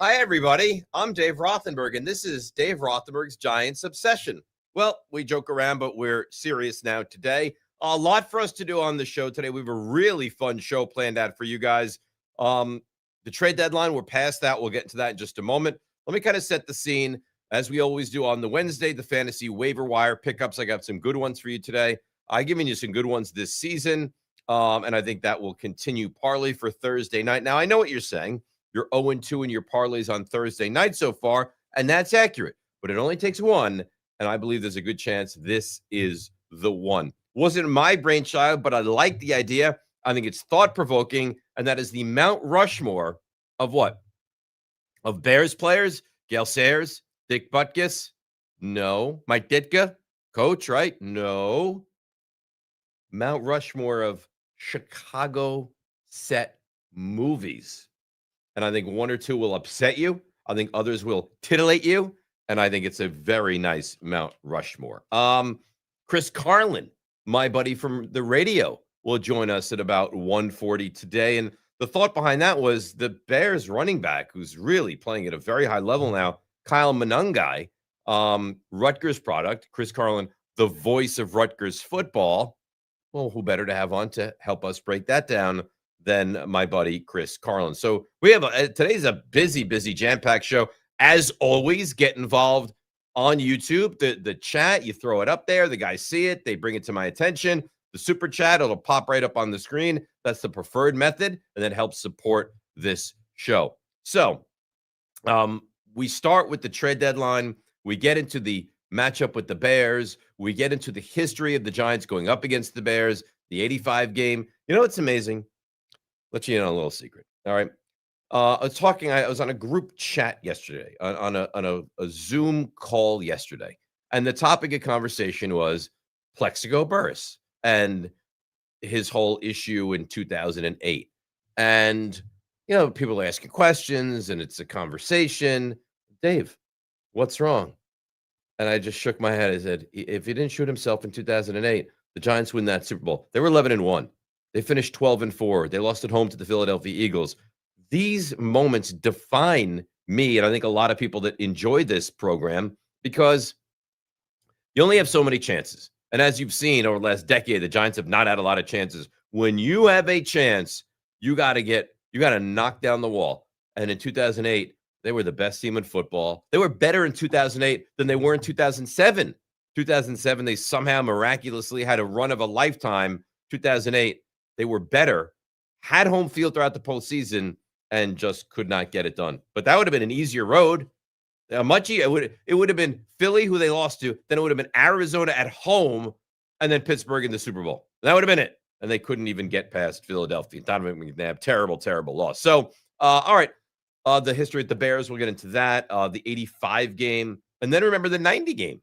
Hi, everybody. I'm Dave Rothenberg, and this is Dave Rothenberg's Giants Obsession. Well, we joke around, but we're serious now today. A lot for us to do on the show today. We have a really fun show planned out for you guys. The trade deadline, we're past that. We'll get into that in just a moment. Let me kind of set the scene, as we always do on the Wednesday, the fantasy waiver wire pickups. I got some good ones for you today. I've given you some good ones this season, and I think that will continue partly for Thursday night. Now, I know what you're saying. You're 0-2 in your parlays on Thursday night so far, and that's accurate. But it only takes one, and I believe there's a good chance this is the one. Wasn't my brainchild, but I like the idea. I think it's thought-provoking, and that is the Mount Rushmore of what? Of Bears players? Gale Sayers? Dick Butkus? No. Mike Ditka? Coach, right? No. Mount Rushmore of Chicago set movies. And I think one or two will upset you. I think others will titillate you. And I think it's a very nice Mount Rushmore. Chris Carlin, my buddy from the radio, will join us at about 1:40 today. And the thought behind that was the Bears running back, who's really playing at a very high level now, Kyle Monangai, Rutgers product. Chris Carlin, the voice of Rutgers football. Well, who better to have on to help us break that down than my buddy Chris Carlin. So we have today's a busy, jam-packed show. As always, get involved on YouTube. The chat, you throw it up there. The guys see it. They bring it to my attention. The super chat, it'll pop right up on the screen. That's the preferred method, and that helps support this show. So we start with the trade deadline. We get into the matchup with the Bears. We get into the history of the Giants going up against the Bears, the 85 game. You know what's amazing? Let you in on a little secret. All right. I was on a group chat yesterday, on a Zoom call yesterday. And the topic of conversation was Plexico Burress and his whole issue in 2008. And, people are asking questions and it's a conversation. Dave, what's wrong? And I just shook my head. I said, if he didn't shoot himself in 2008, the Giants win that Super Bowl. They were 11-1. They finished 12-4. They lost at home to the Philadelphia Eagles. These moments define me, and I think a lot of people that enjoy this program, because you only have so many chances. And as you've seen over the last decade, the Giants have not had a lot of chances. When you have a chance, you got to knock down the wall. And in 2008, they were the best team in football. They were better in 2008 than they were in 2007. 2007, they somehow miraculously had a run of a lifetime. 2008, they were better, had home field throughout the postseason, and just could not get it done. But that would have been an easier road. It would have been Philly, who they lost to. Then it would have been Arizona at home, and then Pittsburgh in the Super Bowl. That would have been it. And they couldn't even get past Philadelphia. Donovan McNabb, terrible, terrible loss. So, all right. The history at the Bears, we'll get into that. The 85 game. And then remember the 90 game.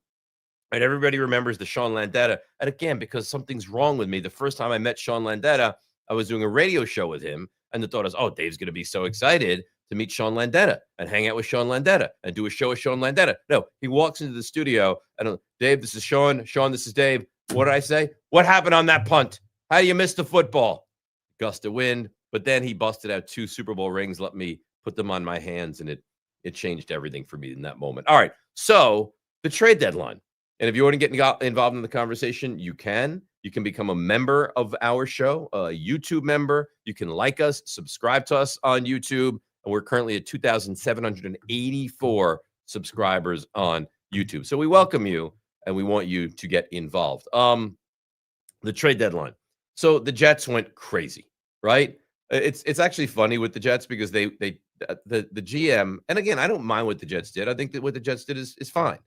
Right, everybody remembers the Sean Landeta. And again, because something's wrong with me, the first time I met Sean Landeta, I was doing a radio show with him. And the thought is, oh, Dave's going to be so excited to meet Sean Landeta and hang out with Sean Landeta and do a show with Sean Landeta. No, he walks into the studio and, Dave, this is Sean. Sean, this is Dave. What did I say? What happened on that punt? How do you miss the football? Gust of wind. But then he busted out 2 Super Bowl rings, let me put them on my hands, and it changed everything for me in that moment. All right, so the trade deadline. And if you want to get involved in the conversation, you can. You can become a member of our show, a YouTube member. You can like us, subscribe to us on YouTube. And we're currently at 2,784 subscribers on YouTube. So we welcome you, and we want you to get involved. The trade deadline. So the Jets went crazy, right? It's actually funny with the Jets because the GM, and again, I don't mind what the Jets did. I think that what the Jets did is fine.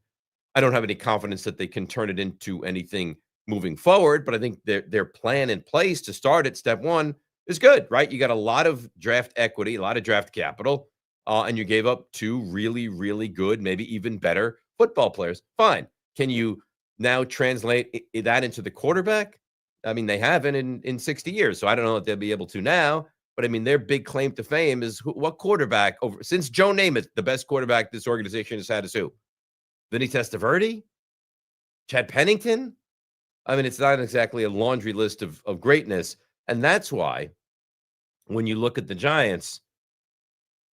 I don't have any confidence that they can turn it into anything moving forward, but I think their plan in place to start at step one is good, right? You got a lot of draft equity, a lot of draft capital, and you gave up 2 really, really good, maybe even better football players. Fine. Can you now translate that into the quarterback? I mean, they haven't in 60 years, so I don't know if they'll be able to now. But I mean, their big claim to fame is what quarterback since Joe Namath, the best quarterback this organization has had is who? Vinny Testaverde? Chad Pennington? I mean, it's not exactly a laundry list of greatness. And that's why when you look at the Giants,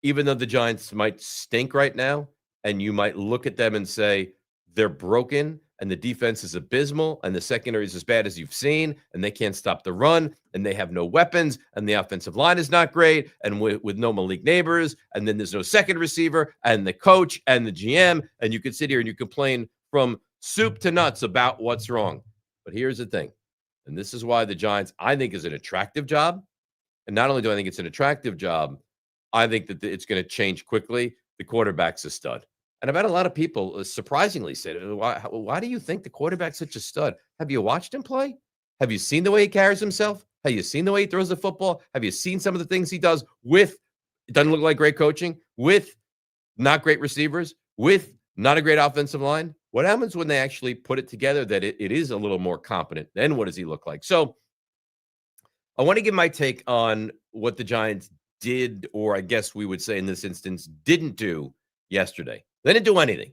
even though the Giants might stink right now, and you might look at them and say they're broken and the defense is abysmal and the secondary is as bad as you've seen and they can't stop the run and they have no weapons and the offensive line is not great and with no Malik Neighbors and then there's no second receiver and the coach and the GM, and you could sit here and you complain from soup to nuts about what's wrong. But here's the thing, and this is why the Giants, I think, is an attractive job. And not only do I think it's an attractive job, I think that it's going to change quickly. The quarterback's a stud. And I've had a lot of people surprisingly say, why do you think the quarterback's such a stud? Have you watched him play? Have you seen the way he carries himself? Have you seen the way he throws the football? Have you seen some of the things he does with, it doesn't look like great coaching, with not great receivers, with not a great offensive line? What happens when they actually put it together that it is a little more competent? Then what does he look like? So I want to give my take on what the Giants did, or I guess we would say in this instance, didn't do yesterday. They didn't do anything.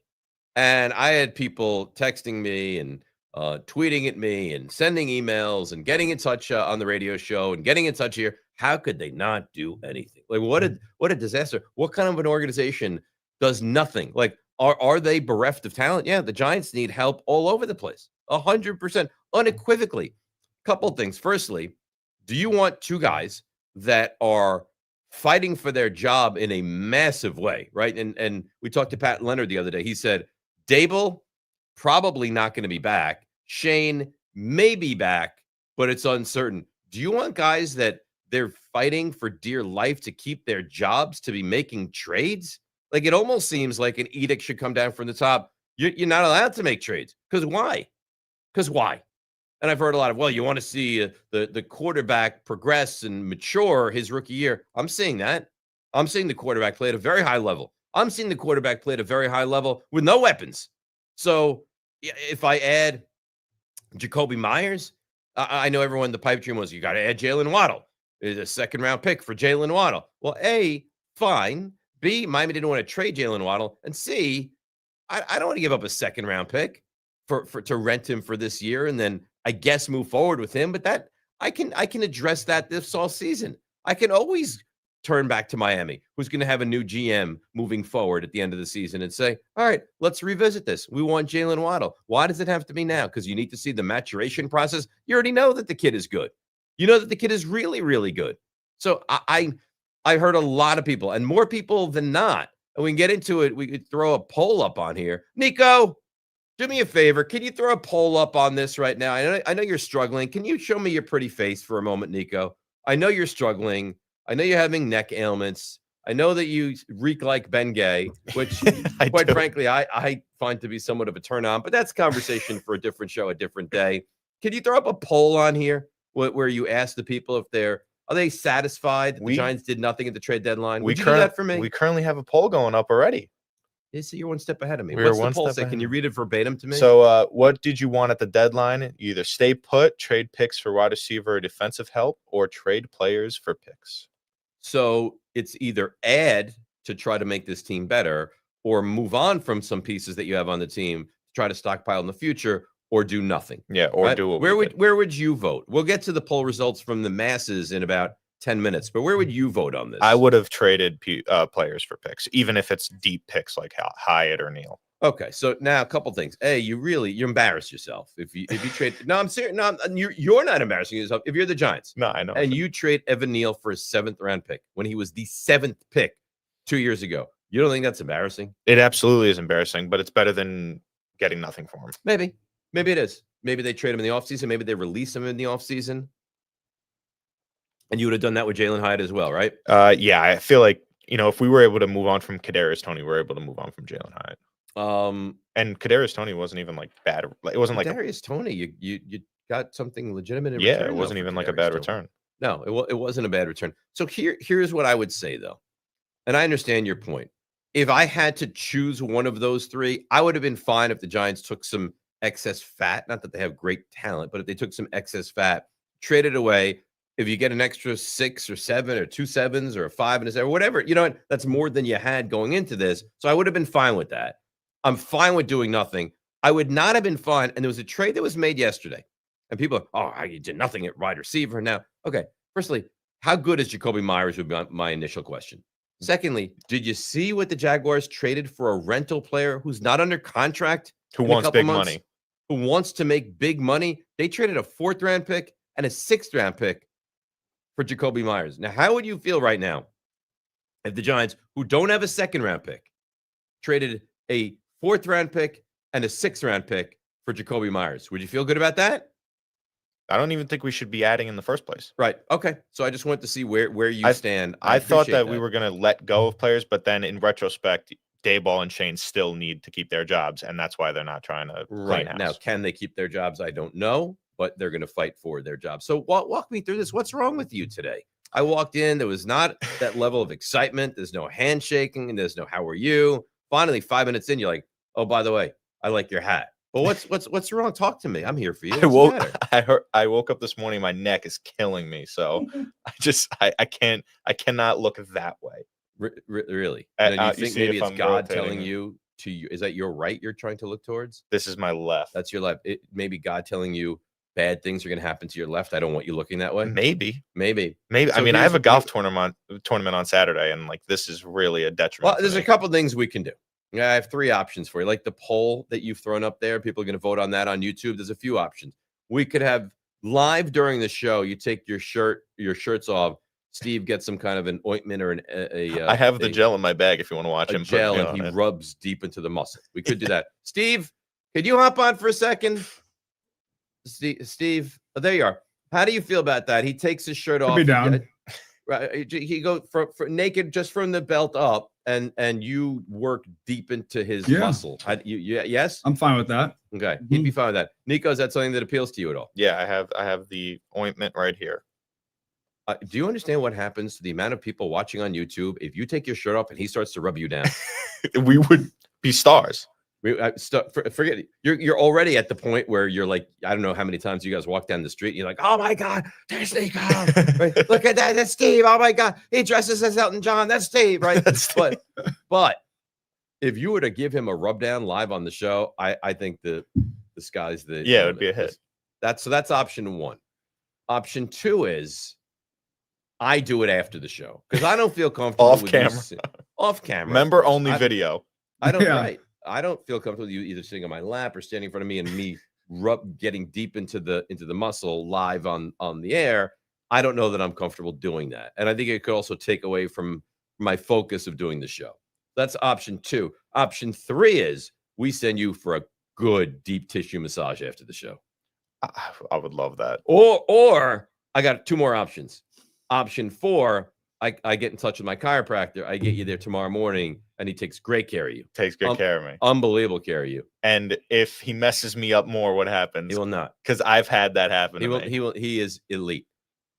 And I had people texting me and tweeting at me and sending emails and getting in touch on the radio show and getting in touch here. How could they not do anything? Like, what a disaster. What kind of an organization does nothing? Like, are they bereft of talent? Yeah, the Giants need help all over the place. 100%, unequivocally. Couple things. Firstly, do you want two guys that are fighting for their job in a massive way, right? And we talked to Pat Leonard the other day. He said, Dable, probably not going to be back. Shane may be back, but it's uncertain. Do you want guys that they're fighting for dear life to keep their jobs, to be making trades? Like, it almost seems like an edict should come down from the top. You're not allowed to make trades. Because why? Because why? And I've heard a lot of, well, you want to see the quarterback progress and mature his rookie year. I'm seeing that. I'm seeing the quarterback play at a very high level. I'm seeing the quarterback play at a very high level with no weapons. So if I add Jacoby Myers, I know everyone, the pipe dream was you got to add Jalen Waddle. It's a second-round pick for Jalen Waddle. Well, A, fine. B, Miami didn't want to trade Jalen Waddle. And C, I don't want to give up a second-round pick to rent him for this year and then I guess move forward with him. But that I can address that this all season. I can always turn back to Miami, who's going to have a new GM moving forward at the end of the season and say, all right, let's revisit this. We want Jalen Waddle. Why does it have to be now? Because you need to see the maturation process. You already know that the kid is good. You know that the kid is really, really good. So I heard a lot of people, and more people than not, and we can get into it. We could throw a poll up on here. Nico, do me a favor. Can you throw a poll up on this right now? I know you're struggling. Can you show me your pretty face for a moment, Nico? I know you're struggling. I know you're having neck ailments. I know that you reek like Ben Gay, which, quite frankly, I find to be somewhat of a turn on. But that's conversation for a different show, a different day. Can you throw up a poll on here where you ask the people if are they satisfied that the Giants did nothing at the trade deadline? Would you do that for me? We currently have a poll going up already. So you're one step ahead of me. What's the poll say? Can you read it verbatim to me? So what did you want at the deadline? You either stay put, trade picks for wide receiver or defensive help, or trade players for picks. So it's either add to try to make this team better, or move on from some pieces that you have on the team to try to stockpile in the future, or do nothing. Yeah, or right? do what where would you vote? We'll get to the poll results from the masses in about 10 minutes, but where would you vote on this? I would have traded players for picks, even if it's deep picks like Hyatt or Neal. Okay, so now a couple things. A, you embarrass yourself if you trade. No, I'm serious. No, you're not embarrassing yourself if you're the Giants. No, I know. And you trade Evan Neal for a 7th round pick when he was the 7th pick 2 years ago. You don't think that's embarrassing? It absolutely is embarrassing, but it's better than getting nothing for him. Maybe it is. Maybe they trade him in the offseason. Maybe they release him in the offseason. And you would have done that with Jalen Hyatt as well, right? Yeah, I feel like, if we were able to move on from Kadarius Toney, we were able to move on from Jalen Hyatt. And Kadarius Toney wasn't even like bad. It wasn't like Kadarius Toney. You got something legitimate in return. Yeah, it wasn't even like a bad return. No, it wasn't a bad return. So here's what I would say though, and I understand your point. If I had to choose one of those three, I would have been fine if the Giants took some excess fat. Not that they have great talent, but if they took some excess fat, traded away. If you get an extra 6 or 7 or 2 7s or a 5 and a 7, whatever, that's more than you had going into this. So I would have been fine with that. I'm fine with doing nothing. I would not have been fine. And there was a trade that was made yesterday. And people are, you did nothing at wide receiver. Now, okay, firstly, how good is Jacoby Myers would be my initial question. Secondly, did you see what the Jaguars traded for a rental player who's not under contract? Who wants big money? Who wants to make big money? They traded a 4th-round pick and a 6th-round pick for Jacoby Myers. Now, how would you feel right now if the Giants, who don't have a 2nd-round pick, traded a 4th-round pick and a 6th-round pick for Jacoby Myers? Would you feel good about that? I don't even think we should be adding in the first place. Right. Okay. So I just wanted to see where you stand. I thought that we were going to let go of players, but then in retrospect, Daboll and Shane still need to keep their jobs, and that's why they're not trying to clean house. Now, can they keep their jobs? I don't know, but they're going to fight for their jobs. So walk me through this. What's wrong with you today? I walked in. There was not that level of excitement. There's no handshaking, and there's no how are you. Finally, 5 minutes in, you're like, oh, by the way, I like your hat. Well, what's wrong? Talk to me. I'm here for you. I woke up this morning. My neck is killing me. So I cannot look that way. Really? And you think maybe it's God telling you to you? Is that your right you're trying to look towards? This is my left. That's your left. Maybe God telling you bad things are going to happen to your left. I don't want you looking that way. Maybe. So I mean, I have a golf tournament on Saturday, and like this is really a detriment. Well, there's a couple things we can do. Yeah, I have 3 options for you. Like the poll that you've thrown up there, people are going to vote on that on YouTube. There's a few options. We could have live during the show. You take your shirts off. Steve gets some kind of an ointment or I have the gel in my bag if you want to watch him. Gel, and he rubs deep into the muscle. We could do that. Steve, could you hop on for a second? Steve, oh, there you are. How do you feel about that? He takes his shirt off. Be down. Right, he goes for naked just from the belt up, and you work deep into his muscle. Yes, I'm fine with that. Okay, he'd be fine with that. Nico, is that something that appeals to you at all? Yeah, I have the ointment right here. Do you understand what happens to the amount of people watching on YouTube if you take your shirt off and he starts to rub you down? We would be stars. Forget it. You're already at the point where you're like, I don't know how many times you guys walk down the street and you're like, oh my God, there's Nico. Right? Look at that. That's Steve. Oh my God. He dresses as Elton John. That's Steve, right? But if you were to give him a rub down live on the show, I think the sky's the it would be a hit. That's option 1. Option 2 is I do it after the show because I don't feel comfortable off camera. Member only video. I don't right. I don't feel comfortable with you either sitting on my lap or standing in front of me and me getting deep into the muscle live on the air. I don't know that I'm comfortable doing that. And I think it could also take away from my focus of doing the show. That's option 2. Option 3 is we send you for a good deep tissue massage after the show. I would love that. Or I got 2 more options. Option 4, I get in touch with my chiropractor. I get you there tomorrow morning, and he takes great care of you. Takes good care of me. Unbelievable care of you. And if he messes me up more, what happens? He will not. Because I've had that happen to me. He is elite.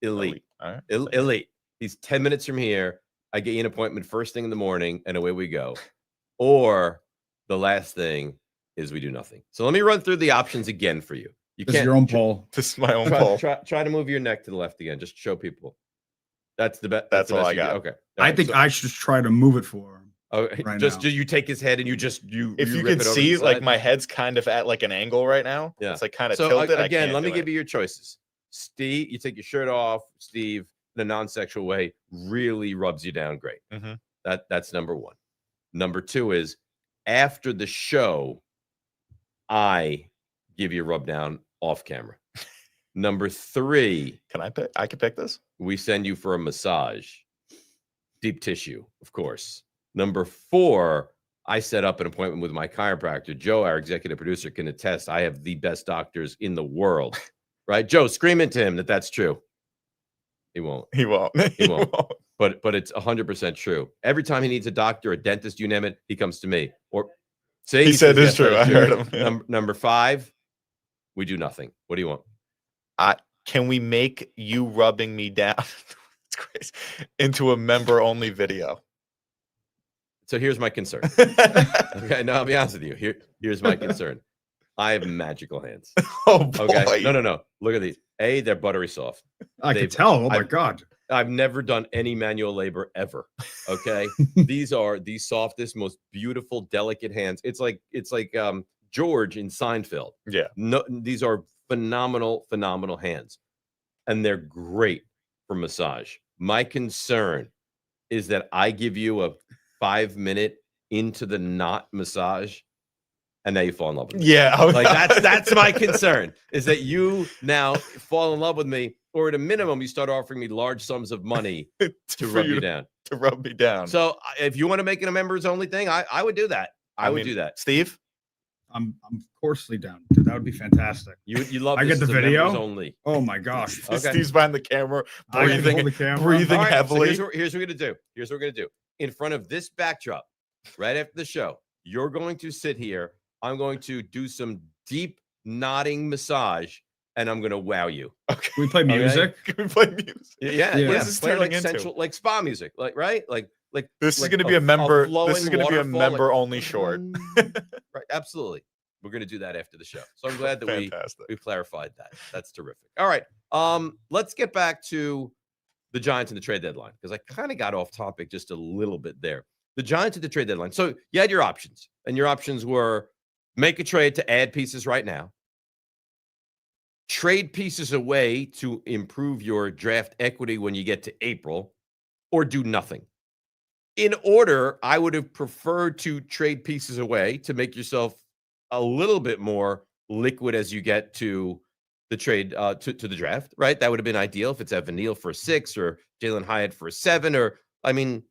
All right. Elite. He's 10 minutes from here. I get you an appointment first thing in the morning, and away we go. Or the last thing is we do nothing. So let me run through the options again for you. This is your own poll. This is my own poll. Try to move your neck to the left again. Just show people. That's the best. That's all I got. Okay. I think I should just try to move it for him. Okay. Right just now. do you take his head and you if you can see, like my head's kind of at like an angle right now. Yeah. It's like kind of so tilted. Again, let me give you your choices. Steve, you take your shirt off. Steve, in a non-sexual way, really rubs you down great. Mm-hmm. That's number 1. Number 2 is after the show, I give you a rub down off camera. Number 3, I can pick this. We send you for a massage, deep tissue, of course. Number 4, I set up an appointment with my chiropractor. Joe, our executive producer, can attest. I have the best doctors in the world, right? Joe, scream into him that that's true. He won't. He won't. But it's 100% true. Every time he needs a doctor, a dentist, you name it, he comes to me. Or say he said it's true. I heard him. Yeah. Number 5, we do nothing. What do you want? Can we make you rubbing me down it's crazy, into a member only video? So here's my concern. Okay, no, I'll be honest with you. Here's my concern. I have magical hands. Oh boy. Okay. No. Look at these. They're buttery soft. I can tell. Oh my God. I've never done any manual labor ever. Okay. These are the softest, most beautiful, delicate hands. It's like George in Seinfeld. Yeah. No, these are phenomenal hands. And they're great for massage. My concern is that I give you a 5-minute into the knot massage, and now you fall in love with me. Yeah. Like that's my concern, is that you now fall in love with me, or at a minimum, you start offering me large sums of money to rub you down. To rub me down. So if you want to make it a members only thing, I would do that. I would do that. Steve? I'm coarsely down. Dude, that would be fantastic. You love I this get the as a video? members only. Oh my gosh. Okay. Steve's behind the camera, I can hold the camera. breathing All right, heavily. So here's what we're gonna do. In front of this backdrop, right after the show, you're going to sit here. I'm going to do some deep nodding massage, and I'm gonna wow you. Okay. Can we play music? Can we play music? Yeah. What is this Play turning like into? central, like spa music, like right, like This is like going to be a member. flowing This is going to be a waterfall, member only short. Right, absolutely. We're gonna do that after the show. So I'm glad that we clarified that. That's terrific. All right. Let's get back to the Giants and the trade deadline, because I kind of got off topic just a little bit there. The Giants at the trade deadline. So you had your options, and your options were make a trade to add pieces right now, trade pieces away to improve your draft equity when you get to April, or do nothing. In order, I would have preferred to trade pieces away to make yourself a little bit more liquid as you get to the trade to the draft, right? That would have been ideal if it's Evan Neal for a 6 or Jalen Hyatt for a 7, or I mean,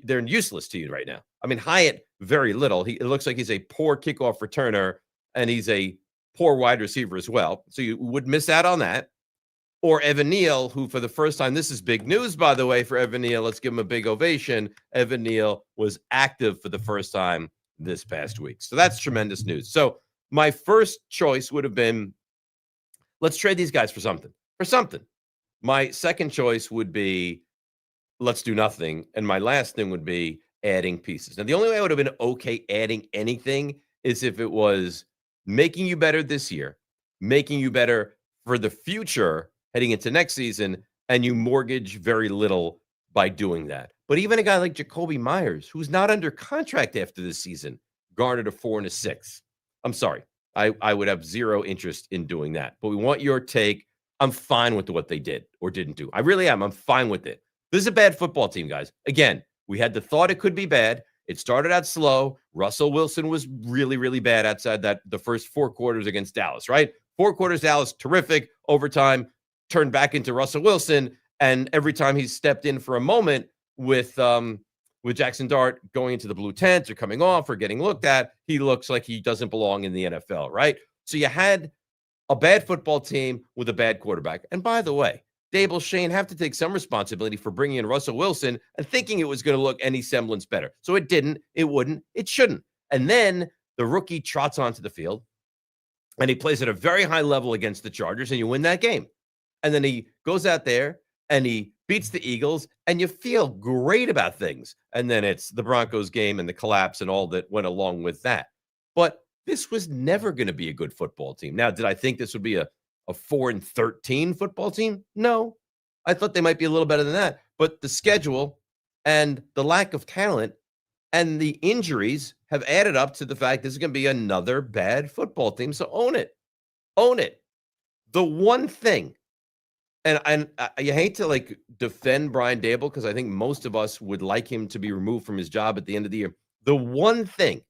they're useless to you right now. I mean, Hyatt, very little. It looks like he's a poor kickoff returner, and he's a poor wide receiver as well. So you would miss out on that. Or Evan Neal, who for the first time, this is big news, by the way, for Evan Neal. Let's give him a big ovation. Evan Neal was active for the first time this past week. So that's tremendous news. So my first choice would have been, let's trade these guys for something. My second choice would be, let's do nothing. And my last thing would be adding pieces. Now, the only way I would have been okay adding anything is if it was making you better this year, making you better for the future heading into next season, and you mortgage very little by doing that. But even a guy like Jacoby Myers, who's not under contract after this season, garnered a 4 and a 6. I'm sorry. I would have zero interest in doing that. But we want your take. I'm fine with what they did or didn't do. I really am. I'm fine with it. This is a bad football team, guys. Again, we had the thought it could be bad. It started out slow. Russell Wilson was really, really bad outside the first 4 quarters against Dallas, right? 4 quarters, Dallas, terrific. Overtime, turned back into Russell Wilson. And every time he stepped in for a moment with Jackson Dart going into the blue tent or coming off or getting looked at, he looks like he doesn't belong in the NFL, right? So you had a bad football team with a bad quarterback. And by the way, Dable Shane have to take some responsibility for bringing in Russell Wilson and thinking it was going to look any semblance better. So it didn't, it wouldn't, it shouldn't. And then the rookie trots onto the field and he plays at a very high level against the Chargers, and you win that game. And then he goes out there and he beats the Eagles, and you feel great about things. And then it's the Broncos game and the collapse and all that went along with that. But this was never going to be a good football team. Now, did I think this would be a 4-13 football team? No. I thought they might be a little better than that. But the schedule and the lack of talent and the injuries have added up to the fact this is going to be another bad football team. So own it. Own it. The one thing, and you hate to defend Brian Dable, because I think most of us would like him to be removed from his job at the end of the year. The one thing,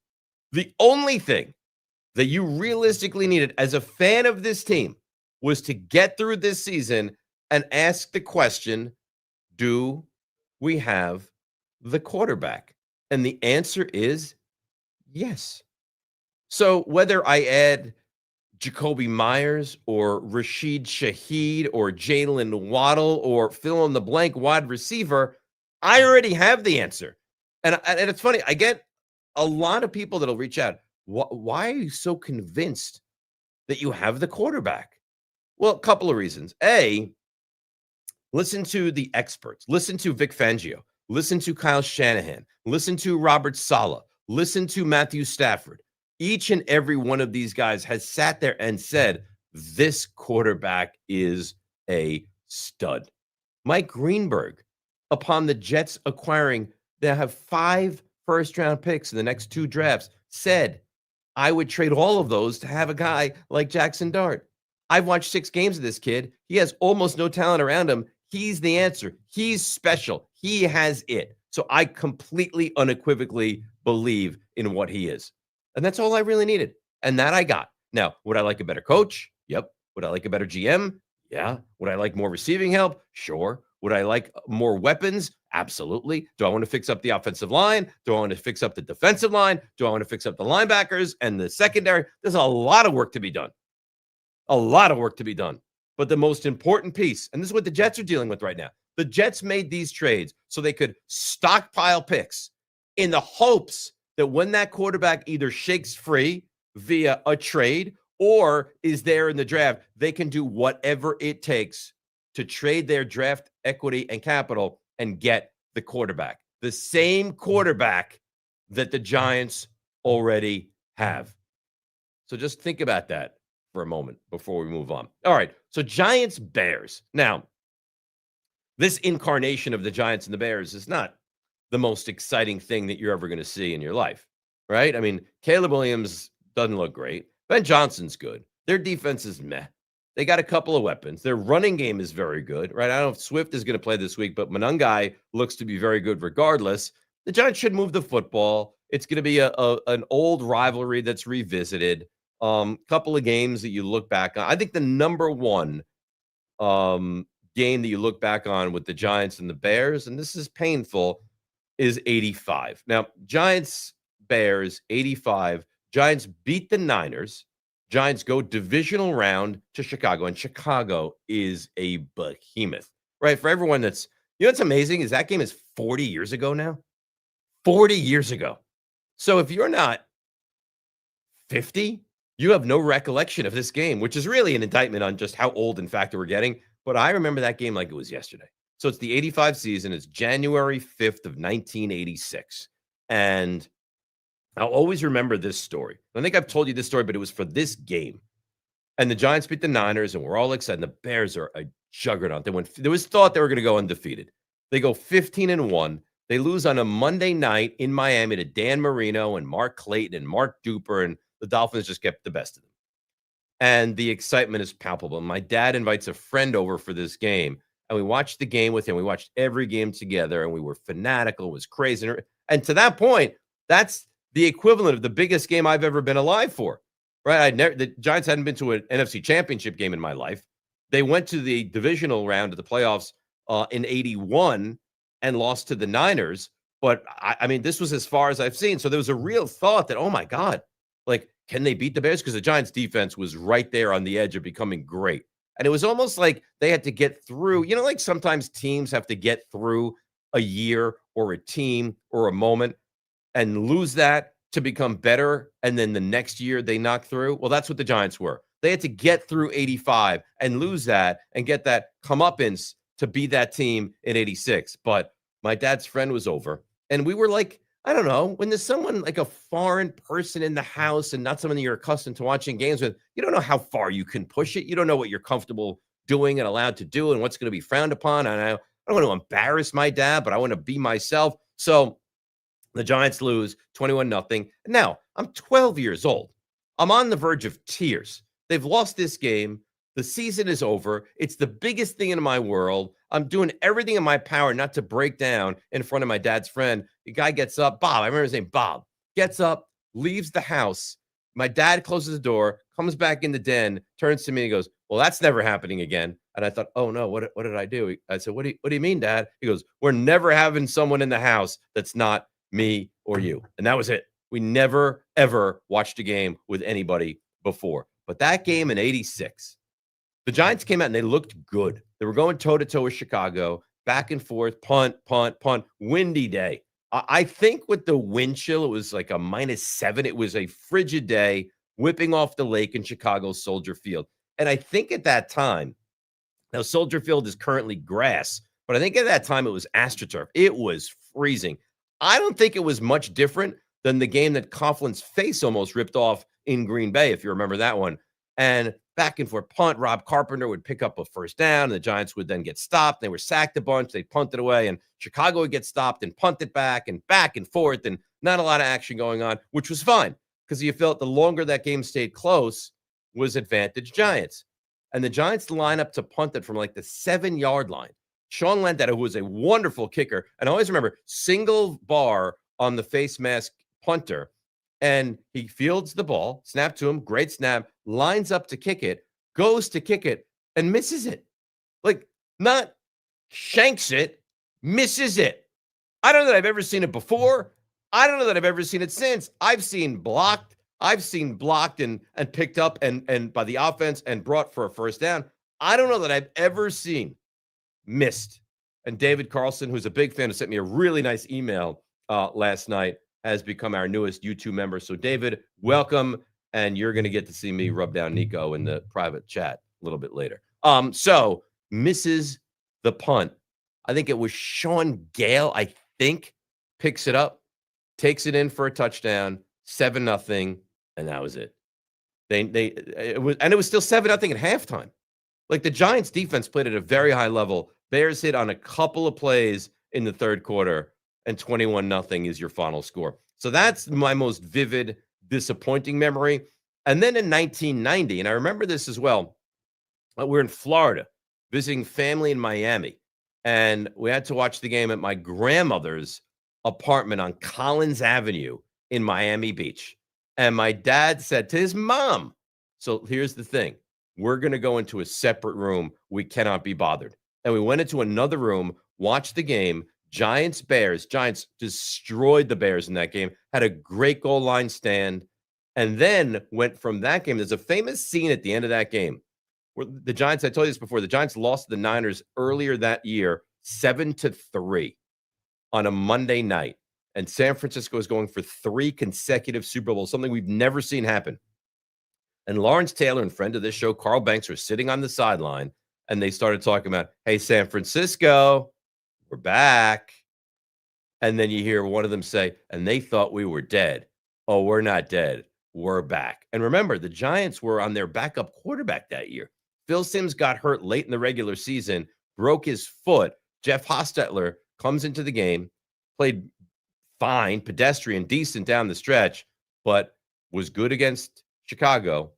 the only thing that you realistically needed as a fan of this team was to get through this season and ask the question, do we have the quarterback? And the answer is yes. So whether I add Jacoby Myers or Rashid Shaheed or Jalen Waddle or fill in the blank wide receiver, I already have the answer. And it's funny, I get a lot of people that'll reach out. Why are you so convinced that you have the quarterback? Well, a couple of reasons. A, listen to the experts. Listen to Vic Fangio. Listen to Kyle Shanahan. Listen to Robert Saleh. Listen to Matthew Stafford. Each and every one of these guys has sat there and said, this quarterback is a stud. Mike Greenberg, upon the Jets acquiring, they have 5 first-round picks in the next 2 drafts, said, I would trade all of those to have a guy like Jackson Dart. I've watched 6 games of this kid. He has almost no talent around him. He's the answer. He's special. He has it. So I completely unequivocally believe in what he is. And that's all I really needed. And that I got. Now, would I like a better coach? Yep. Would I like a better GM? Yeah. Would I like more receiving help? Sure. Would I like more weapons? Absolutely. Do I want to fix up the offensive line? Do I want to fix up the defensive line? Do I want to fix up the linebackers and the secondary? There's a lot of work to be done. A lot of work to be done. But the most important piece, and this is what the Jets are dealing with right now. The Jets made these trades so they could stockpile picks in the hopes that when that quarterback either shakes free via a trade or is there in the draft, they can do whatever it takes to trade their draft equity and capital and get the quarterback. The same quarterback that the Giants already have. So just think about that for a moment before we move on. All right. So Giants Bears. Now, this incarnation of the Giants and the Bears is not the most exciting thing that you're ever going to see in your life, right? I mean, Caleb Williams doesn't look great. Ben Johnson's good. Their defense is meh. They got a couple of weapons. Their running game is very good, right? I don't know if Swift is going to play this week, but Monangai looks to be very good regardless. The Giants should move the football. It's going to be an old rivalry that's revisited. Couple of games that you look back on. I think the number one game that you look back on with the Giants and the Bears, and this is painful, is 85. Now, Giants, Bears, 85. Giants beat the Niners. Giants go divisional round to Chicago, and Chicago is a behemoth, right? For everyone that's, what's amazing is that game is 40 years ago now. 40 years ago. So if you're not 50, you have no recollection of this game, which is really an indictment on just how old, in fact, we're getting. But I remember that game like it was yesterday. So it's the 85 season. It's January 5th of 1986. And I'll always remember this story. I think I've told you this story, but it was for this game. And the Giants beat the Niners, and we're all excited. And the Bears are a juggernaut. There was thought they were going to go undefeated. They go 15-1. They lose on a Monday night in Miami to Dan Marino and Mark Clayton and Mark Duper, and the Dolphins just kept the best of them. And the excitement is palpable. My dad invites a friend over for this game, and we watched the game with him. We watched every game together, and we were fanatical. It was crazy. And to that point, that's the equivalent of the biggest game I've ever been alive for, right? The Giants hadn't been to an NFC championship game in my life. They went to the divisional round of the playoffs in 81 and lost to the Niners. But I mean, this was as far as I've seen. So there was a real thought that, oh my God, like, can they beat the Bears? Because the Giants defense was right there on the edge of becoming great. And it was almost like they had to get through, like sometimes teams have to get through a year or a team or a moment and lose that to become better. And then the next year they knock through. Well, that's what the Giants were. They had to get through 85 and lose that and get that comeuppance to be that team in 86. But my dad's friend was over, and we were like, I don't know, when there's someone like a foreign person in the house and not someone that you're accustomed to watching games with, you don't know how far you can push it. You don't know what you're comfortable doing and allowed to do and what's going to be frowned upon. And I don't want to embarrass my dad, but I want to be myself. So the Giants lose 21-0. Now, I'm 12 years old. I'm on the verge of tears. They've lost this game. The season is over. It's the biggest thing in my world. I'm doing everything in my power not to break down in front of my dad's friend. The guy gets up, Bob, I remember his name, Bob, gets up, leaves the house. My dad closes the door, comes back in the den, turns to me and goes, well, that's never happening again. And I thought, oh no, what did I do? I said, what do you mean, Dad? He goes, we're never having someone in the house that's not me or you. And that was it. We never, ever watched a game with anybody before. But that game in 86, the Giants came out and they looked good. They were going toe-to-toe with Chicago, back and forth, punt, windy day. I think with the wind chill, it was like a -7. It was a frigid day, whipping off the lake in Chicago's Soldier Field. And I think at that time, now Soldier Field is currently grass, but I think at that time it was AstroTurf. It was freezing. I don't think it was much different than the game that Coughlin's face almost ripped off in Green Bay, if you remember that one. And back and forth punt, Rob Carpenter would pick up a first down, and the Giants would then get stopped. They were sacked a bunch. They punted away, and Chicago would get stopped and punted back and forth, and not a lot of action going on, which was fine because you felt the longer that game stayed close was advantage Giants. And the Giants line up to punt it from like the 7-yard line. Sean Landeta, who was a wonderful kicker, and I always remember single bar on the face mask punter, and he fields the ball, snap to him, great snap, lines up to kick it, goes to kick it, and misses it. Like, not shanks it, misses it. I don't know that I've ever seen it before. I don't know that I've ever seen it since. I've seen blocked. I've seen blocked and picked up and by the offense and brought for a first down. I don't know that I've ever seen missed. And David Carlson, who's a big fan, who sent me a really nice email last night, has become our newest YouTube member. So, David, welcome. And you're going to get to see me rub down Nico in the private chat a little bit later. So, misses the punt. I think it was Sean Gale, I think, picks it up, takes it in for a touchdown, 7-0, and that was it. It was still 7-0 at halftime. Like, the Giants defense played at a very high level. Bears hit on a couple of plays in the third quarter, and 21-0 is your final score. So that's my most vivid, disappointing memory. And then in 1990, and I remember this as well, we're in Florida visiting family in Miami, and we had to watch the game at my grandmother's apartment on Collins Avenue in Miami Beach. And my dad said to his mom, so here's the thing, we're going to go into a separate room. We cannot be bothered. And we went into another room, watched the game, Giants, Bears. Giants destroyed the Bears in that game, had a great goal line stand, and then went from that game. There's a famous scene at the end of that game where the Giants, I told you this before, the Giants lost to the Niners earlier that year, 7-3 on a Monday night. And San Francisco is going for 3 consecutive Super Bowls, something we've never seen happen. And Lawrence Taylor and friend of this show, Carl Banks, were sitting on the sideline, and they started talking about, hey, San Francisco, we're back. And then you hear one of them say, and they thought we were dead. Oh, we're not dead. We're back. And remember, the Giants were on their backup quarterback that year. Phil Simms got hurt late in the regular season, broke his foot. Jeff Hostetler comes into the game, played fine, pedestrian, decent down the stretch, but was good against Chicago.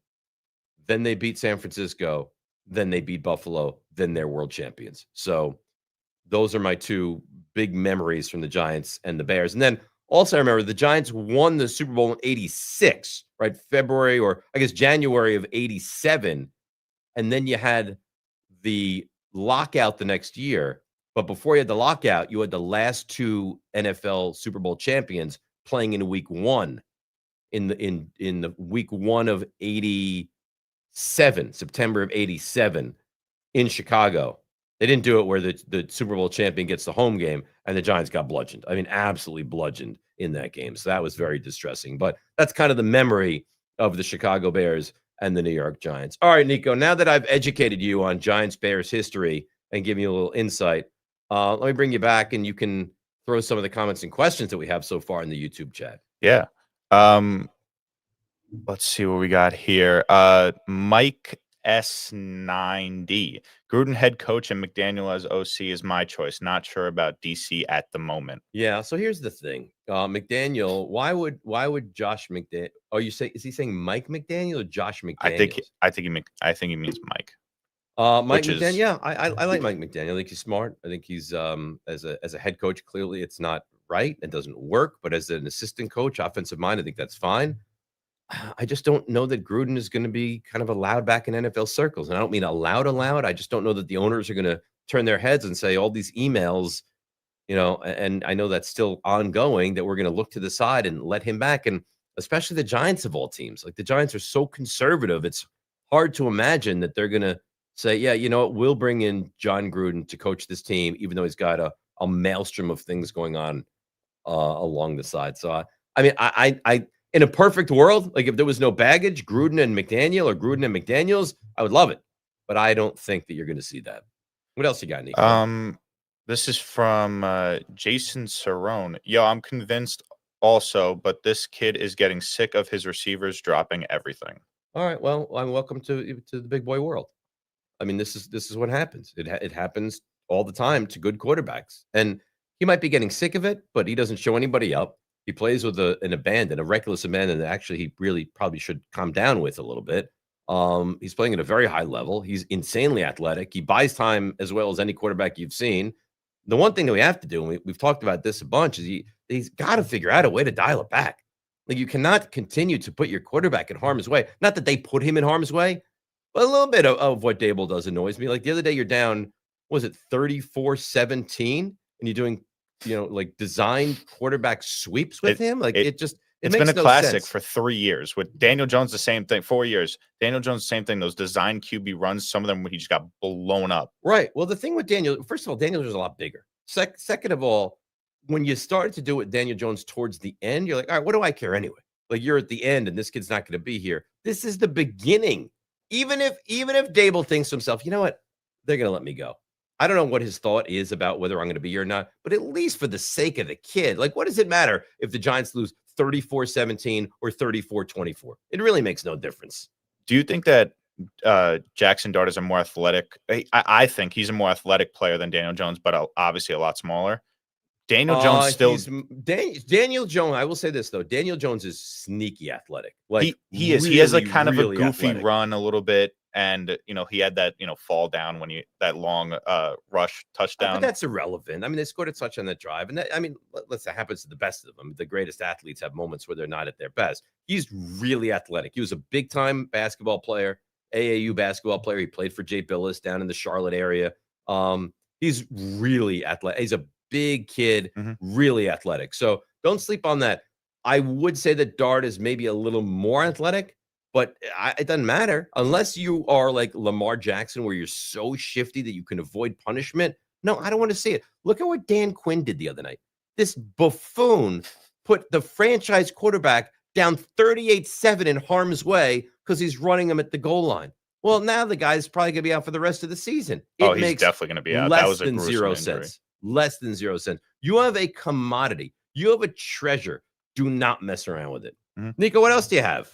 Then they beat San Francisco. Then they beat Buffalo. Then they're world champions. So those are my 2 big memories from the Giants and the Bears. And then also I remember the Giants won the Super Bowl in 86, right? February, or I guess January of 87. And then you had the lockout the next year. But before you had the lockout, you had the last 2 NFL Super Bowl champions playing in week 1 in the week 1 of 87, September of 87 in Chicago. They didn't do it where the Super Bowl champion gets the home game and the Giants got bludgeoned. I mean, absolutely bludgeoned in that game. So that was very distressing. But that's kind of the memory of the Chicago Bears and the New York Giants. All right, Nico, now that I've educated you on Giants-Bears history and given you a little insight, let me bring you back, and you can throw some of the comments and questions that we have so far in the YouTube chat. Yeah. Let's see what we got here. Mike S9D. Gruden head coach and McDaniel as OC is my choice. Not sure about DC at the moment. Yeah. So here's the thing. McDaniel, why would Josh McDaniel? Oh, is he saying Mike McDaniel or Josh McDaniel? I think he means Mike. Mike McDaniel. Yeah, I like Mike McDaniel. I think he's smart. I think he's as a head coach, clearly it's not right. It doesn't work. But as an assistant coach, offensive mind, I think that's fine. I just don't know that Gruden is going to be kind of allowed back in NFL circles. And I don't mean allowed. I just don't know that the owners are going to turn their heads and say all these emails, and I know that's still ongoing, that we're going to look to the side and let him back. And especially the Giants of all teams. Like, the Giants are so conservative. It's hard to imagine that they're going to say, yeah, you know what, we'll bring in John Gruden to coach this team, even though he's got a maelstrom of things going on along the side. So, I mean, I in a perfect world, like if there was no baggage, Gruden and McDaniel or Gruden and McDaniels, I would love it. But I don't think that you're going to see that. What else you got, Nico? This is from Jason Cerrone. Yo, I'm convinced also, but this kid is getting sick of his receivers dropping everything. All right. Well, I'm welcome to the big boy world. I mean, this is what happens. It happens all the time to good quarterbacks. And he might be getting sick of it, but he doesn't show anybody up. He plays with an abandon, a reckless abandon that actually he really probably should calm down with a little bit. He's playing at a very high level. He's insanely athletic. He buys time as well as any quarterback you've seen. The one thing that we have to do, and we've talked about this a bunch, is he's got to figure out a way to dial it back. Like, you cannot continue to put your quarterback in harm's way. Not that they put him in harm's way, but a little bit of what Dable does annoys me. Like the other day, you're down, was it 34-17? And you're doing, like designed quarterback sweeps with him. Like it's been makes a no classic sense. for 3 years. With Daniel Jones, the same thing. 4 years. Daniel Jones, the same thing. Those design QB runs, some of them he just got blown up. Right. Well, the thing with Daniel, first of all, Daniel was a lot bigger. Second of all, when you started to do it, Daniel Jones towards the end, you're like, all right, what do I care anyway? Like, you're at the end and this kid's not going to be here. This is the beginning. Even if Dable thinks to himself, you know what, they're going to let me go. I don't know what his thought is about whether I'm going to be here or not, but at least for the sake of the kid, like, what does it matter if the Giants lose 34-17 or 34-24? It really makes no difference. Do you think that Jackson Dart is a more athletic? I think he's a more athletic player than Daniel Jones, but obviously a lot smaller. Daniel Jones still. Daniel Jones. I will say this though: Daniel Jones is sneaky athletic. Like he is. Really, he has like kind of a goofy athletic run a little bit, and he had that fall down when that long rush touchdown. But that's irrelevant. I mean, they scored a touchdown on that drive, and that happens to the best of them. The greatest athletes have moments where they're not at their best. He's really athletic. He was a big time basketball player, AAU basketball player. He played for Jay Billis down in the Charlotte area. He's really athletic. He's a big kid, really athletic. So don't sleep on that. I would say that Dart is maybe a little more athletic, but it doesn't matter unless you are like Lamar Jackson, where you're so shifty that you can avoid punishment. No, I don't want to see it. Look at what Dan Quinn did the other night. This buffoon put the franchise quarterback down 38-7 in harm's way because he's running him at the goal line. Well, now the guy's probably going to be out for the rest of the season. He's definitely going to be out. That was a gruesome injury. Less than 0 cents. You have a commodity. You have a treasure. Do not mess around with it. Nico, what else do you have?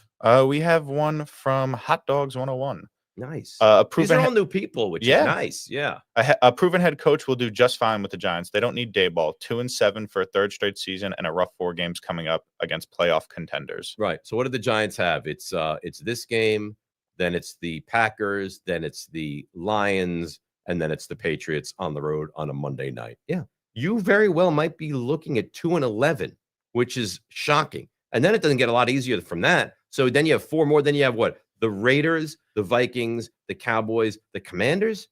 We have one from Hot Dogs 101. Nice. These are all new people, which is nice. Yeah. A proven head coach will do just fine with the Giants. They don't need Dayball. 2-7 for a third straight season and a rough 4 games coming up against playoff contenders. Right. So what do the Giants have? It's this game, then it's the Packers, then it's the Lions, and then it's the Patriots on the road on a Monday night. Yeah. You very well might be looking at 2-11, which is shocking. And then it doesn't get a lot easier from that. So then you have 4 more. Then you have what? The Raiders, the Vikings, the Cowboys, the Commanders.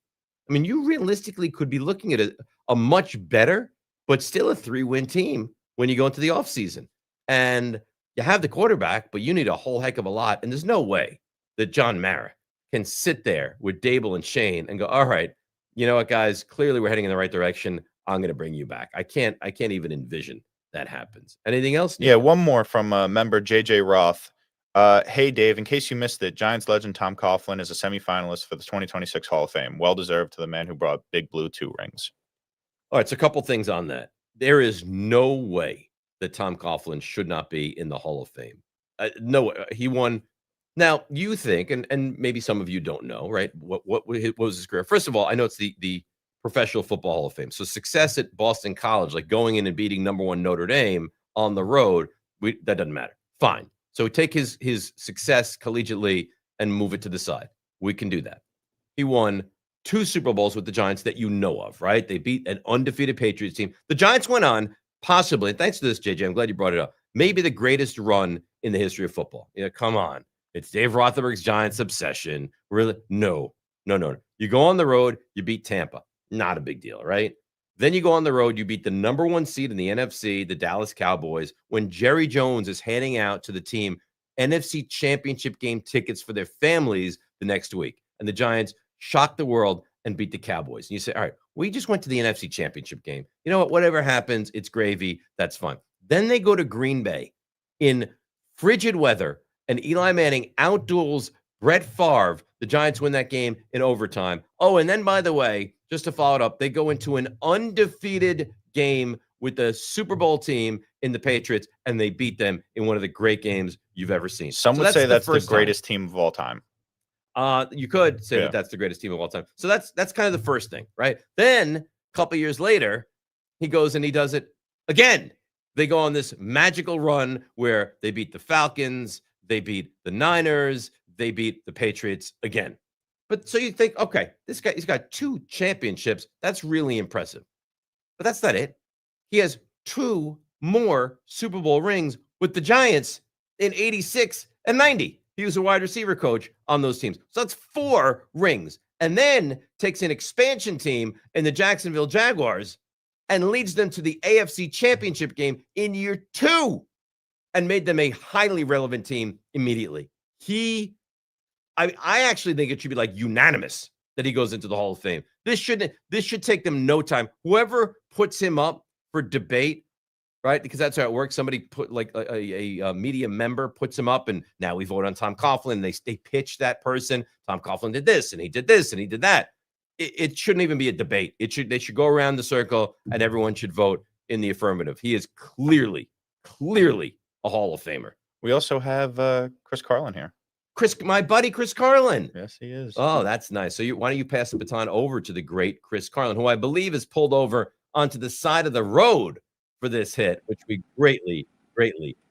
I mean, you realistically could be looking at a much better, but still a 3-win team when you go into the offseason. And you have the quarterback, but you need a whole heck of a lot. And there's no way that John Mara can sit there with Dable and Shane and go, all right, you know what, guys, clearly we're heading in the right direction. I'm going to bring you back. I can't even envision that happens. Anything else? Yeah, one more from member JJ Roth. Hey, Dave, in case you missed it, Giants legend Tom Coughlin is a semifinalist for the 2026 Hall of Fame. Well-deserved to the man who brought Big Blue 2 rings. All right, so a couple things on that. There is no way that Tom Coughlin should not be in the Hall of Fame. No way. He won. Now, you think, and maybe some of you don't know, right? What was his career? First of all, I know it's the Professional Football Hall of Fame. So success at Boston College, like going in and beating #1 Notre Dame on the road, that doesn't matter. Fine. So take his success collegiately and move it to the side. We can do that. He won 2 Super Bowls with the Giants that you know of, right? They beat an undefeated Patriots team. The Giants went on, possibly, and thanks to this, JJ, I'm glad you brought it up, maybe the greatest run in the history of football. Come on. It's Dave Rothenberg's Giants obsession. Really? No. You go on the road, you beat Tampa. Not a big deal, right? Then you go on the road, you beat the #1 seed in the NFC, the Dallas Cowboys, when Jerry Jones is handing out to the team NFC Championship game tickets for their families the next week. And the Giants shock the world and beat the Cowboys. And you say, all right, we just went to the NFC Championship game. You know what? Whatever happens, it's gravy. That's fine. Then they go to Green Bay in frigid weather, and Eli Manning outduels Brett Favre. The Giants win that game in overtime. Oh, and then, by the way, just to follow it up, they go into an undefeated game with the Super Bowl team in the Patriots, and they beat them in one of the great games you've ever seen. Some would say that's the greatest team of all time. You could say that that's the greatest team of all time. So that's kind of the first thing, right? Then a couple years later, he goes and he does it again. They go on this magical run where they beat the Falcons, they beat the Niners, they beat the Patriots again. But so you think, okay, this guy, he's got 2 championships. That's really impressive. But that's not it. He has 2 more Super Bowl rings with the Giants in 86 and 90. He was a wide receiver coach on those teams. So that's 4 rings. And then takes an expansion team in the Jacksonville Jaguars and leads them to the AFC Championship game in year 2 and made them a highly relevant team immediately. I actually think it should be like unanimous that he goes into the Hall of Fame. This should take them no time. Whoever puts him up for debate, right? Because that's how it works. Somebody put like a media member puts him up, and now we vote on Tom Coughlin. They pitch that person. Tom Coughlin did this, and he did this, and he did that. It shouldn't even be a debate. They should go around the circle, and everyone should vote in the affirmative. He is clearly a Hall of Famer. We also have Chris Carlin here. My buddy Chris Carlin. Yes, he is. Oh, that's nice. So why don't you pass the baton over to the great Chris Carlin, who I believe is pulled over onto the side of the road for this hit, which we greatly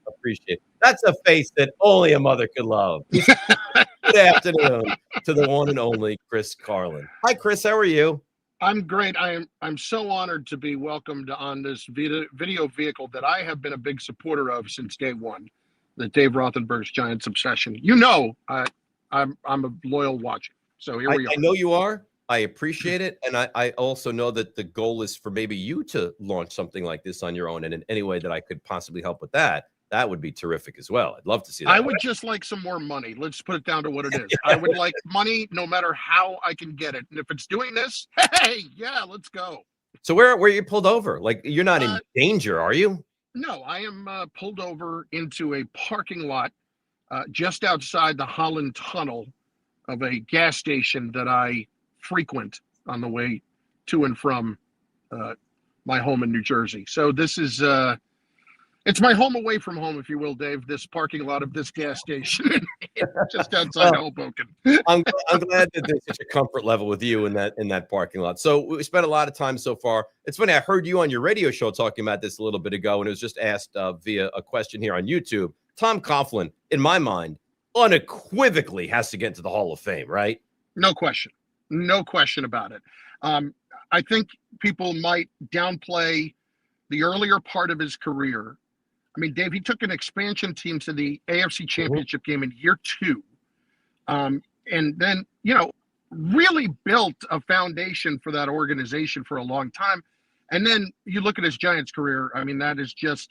appreciate. That's a face that only a mother could love. Good afternoon to the one and only Chris Carlin. Hi, Chris. How are you? I'm great. I'm so honored to be welcomed on this video vehicle that I have been a big supporter of since day one. The Dave Rothenberg's Giants Obsession. You know, I'm a loyal watcher. So here we are. I know you are. I appreciate it. And I also know that the goal is for maybe you to launch something like this on your own. And in any way that I could possibly help with that, that would be terrific as well. I'd love to see that. I would just like some more money. Let's put it down to what it is. I would like money no matter how I can get it. And if it's doing this, hey, yeah, let's go. So where are you pulled over? Like, you're not in danger, are you? No, I am pulled over into a parking lot just outside the Holland Tunnel of a gas station that I frequent on the way to and from my home in New Jersey. So this is it's my home away from home, if you will, Dave. This parking lot of this gas station just outside Hoboken. I'm glad that there's such a comfort level with you in that parking lot. So we spent a lot of time so far. It's funny, I heard you on your radio show talking about this a little bit ago, and it was just asked via a question here on YouTube. Tom Coughlin, in my mind, unequivocally has to get into the Hall of Fame, right? No question about it. I think people might downplay the earlier part of his career. I mean, Dave, he took an expansion team to the AFC Championship game in year 2. And then, really built a foundation for that organization for a long time. And then you look at his Giants career. I mean, that is just,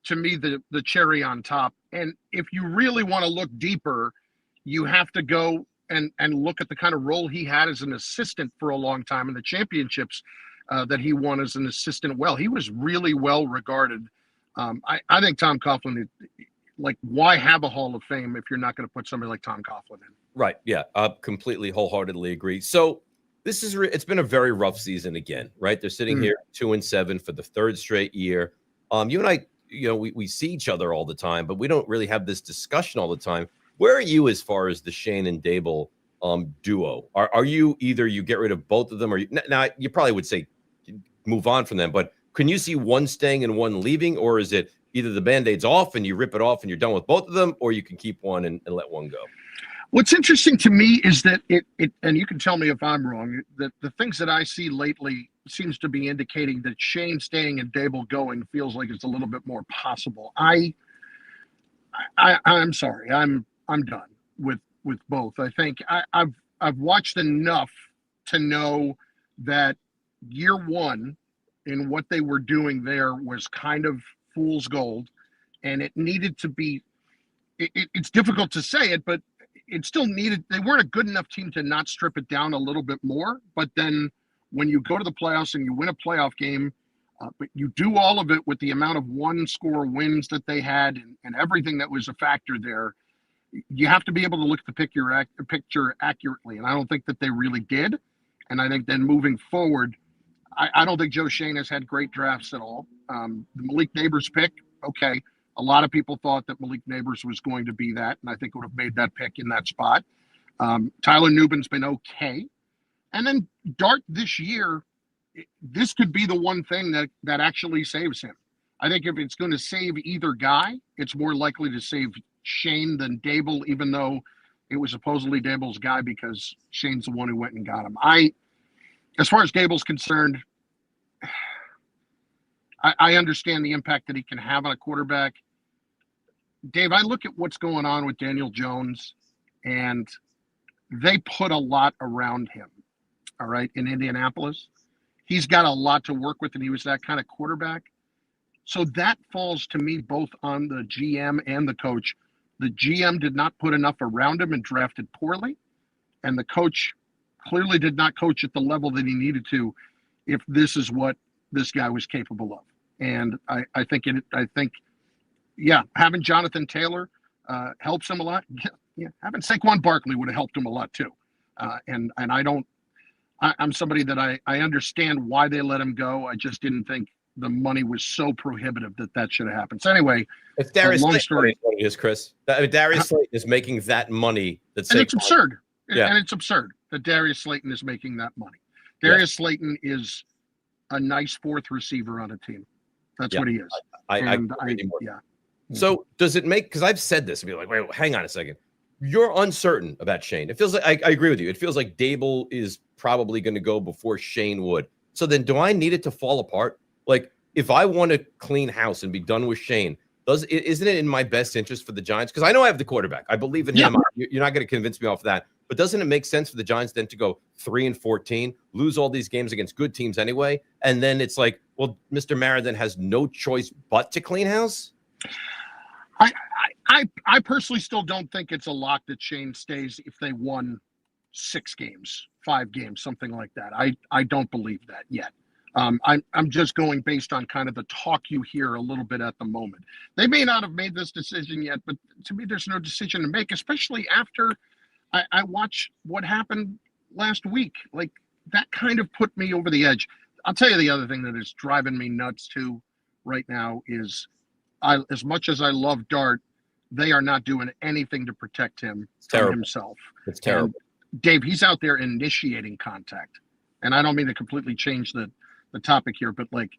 to me, the cherry on top. And if you really want to look deeper, you have to go and look at the kind of role he had as an assistant for a long time in the championships that he won as an assistant. Well, he was really well regarded. I think Tom Coughlin, like, why have a Hall of Fame if you're not going to put somebody like Tom Coughlin in? Right. Yeah. Completely, wholeheartely agree. So it's been a very rough season again, right? They're sitting here 2-7 for the 3rd straight year. You and I, we see each other all the time, but we don't really have this discussion all the time. Where are you as far as the Shane and Dable duo? Are you either you get rid of both of them, or now you probably would say move on from them, but can you see one staying and one leaving, or is it either the Band-Aid's off and you rip it off and you're done with both of them, or you can keep one and let one go? What's interesting to me is that it and you can tell me if I'm wrong, that the things that I see lately seems to be indicating that Shane staying and Dable going feels like it's a little bit more possible. I'm sorry. I'm done with both. I think I've watched enough to know that year 1 in what they were doing there was kind of fool's gold, and it needed to be. It's difficult to say it, but it still needed. They weren't a good enough team to not strip it down a little bit more. But then when you go to the playoffs and you win a playoff game, but you do all of it with the amount of 1-score wins that they had and everything that was a factor there, you have to be able to look at the picture accurately. And I don't think that they really did. And I think then moving forward, I don't think Joe Shane has had great drafts at all. The Malik Neighbors pick, okay. A lot of people thought that Malik Neighbors was going to be that, and I think would have made that pick in that spot. Tyler Nubin's been okay. And then Dart this year, this could be the one thing that actually saves him. I think if it's going to save either guy, it's more likely to save Shane than Dable, even though it was supposedly Dable's guy because Shane's the one who went and got him. As far as Dable's concerned, I understand the impact that he can have on a quarterback. Dave, I look at what's going on with Daniel Jones, and they put a lot around him, all right, in Indianapolis. He's got a lot to work with, and he was that kind of quarterback. So that falls to me both on the GM and the coach. The GM did not put enough around him and drafted poorly, and the coach clearly did not coach at the level that he needed to if this is what this guy was capable of. And I think having Jonathan Taylor helps him a lot. Yeah, having Saquon Barkley would have helped him a lot too. And I'm somebody that I understand why they let him go. I just didn't think the money was so prohibitive that should have happened. So anyway, if Darius Slayton is Chris, Darius Slayton is making that money. That's and it's absurd. Yeah. And it's absurd that Darius Slayton is making that money. Darius Slayton is a nice fourth receiver on a team. That's what he is. I So does it make, because I've said this and be like, wait, hang on a second. You're uncertain about Shane. It feels like, I agree with you. It feels like Dable is probably going to go before Shane would. So then do I need it to fall apart? Like, if I want to clean house and be done with Shane, isn't it in my best interest for the Giants? Because I know I have the quarterback. I believe in him. You're not going to convince me off of that. But doesn't it make sense for the Giants then to go 3-14, lose all these games against good teams anyway? And then it's like, well, Mr. Mara then has no choice but to clean house? I personally still don't think it's a lock that Shane stays if they won 6 games, 5 games, something like that. I don't believe that yet. I'm just going based on kind of the talk you hear a little bit at the moment. They may not have made this decision yet, but to me, there's no decision to make, especially after I watched what happened last week. Like, that kind of put me over the edge. I'll tell you the other thing that is driving me nuts too right now is as much as I love Dart, they are not doing anything to protect him from himself. It's terrible. And Dave, he's out there initiating contact. And I don't mean to completely change the topic here, but like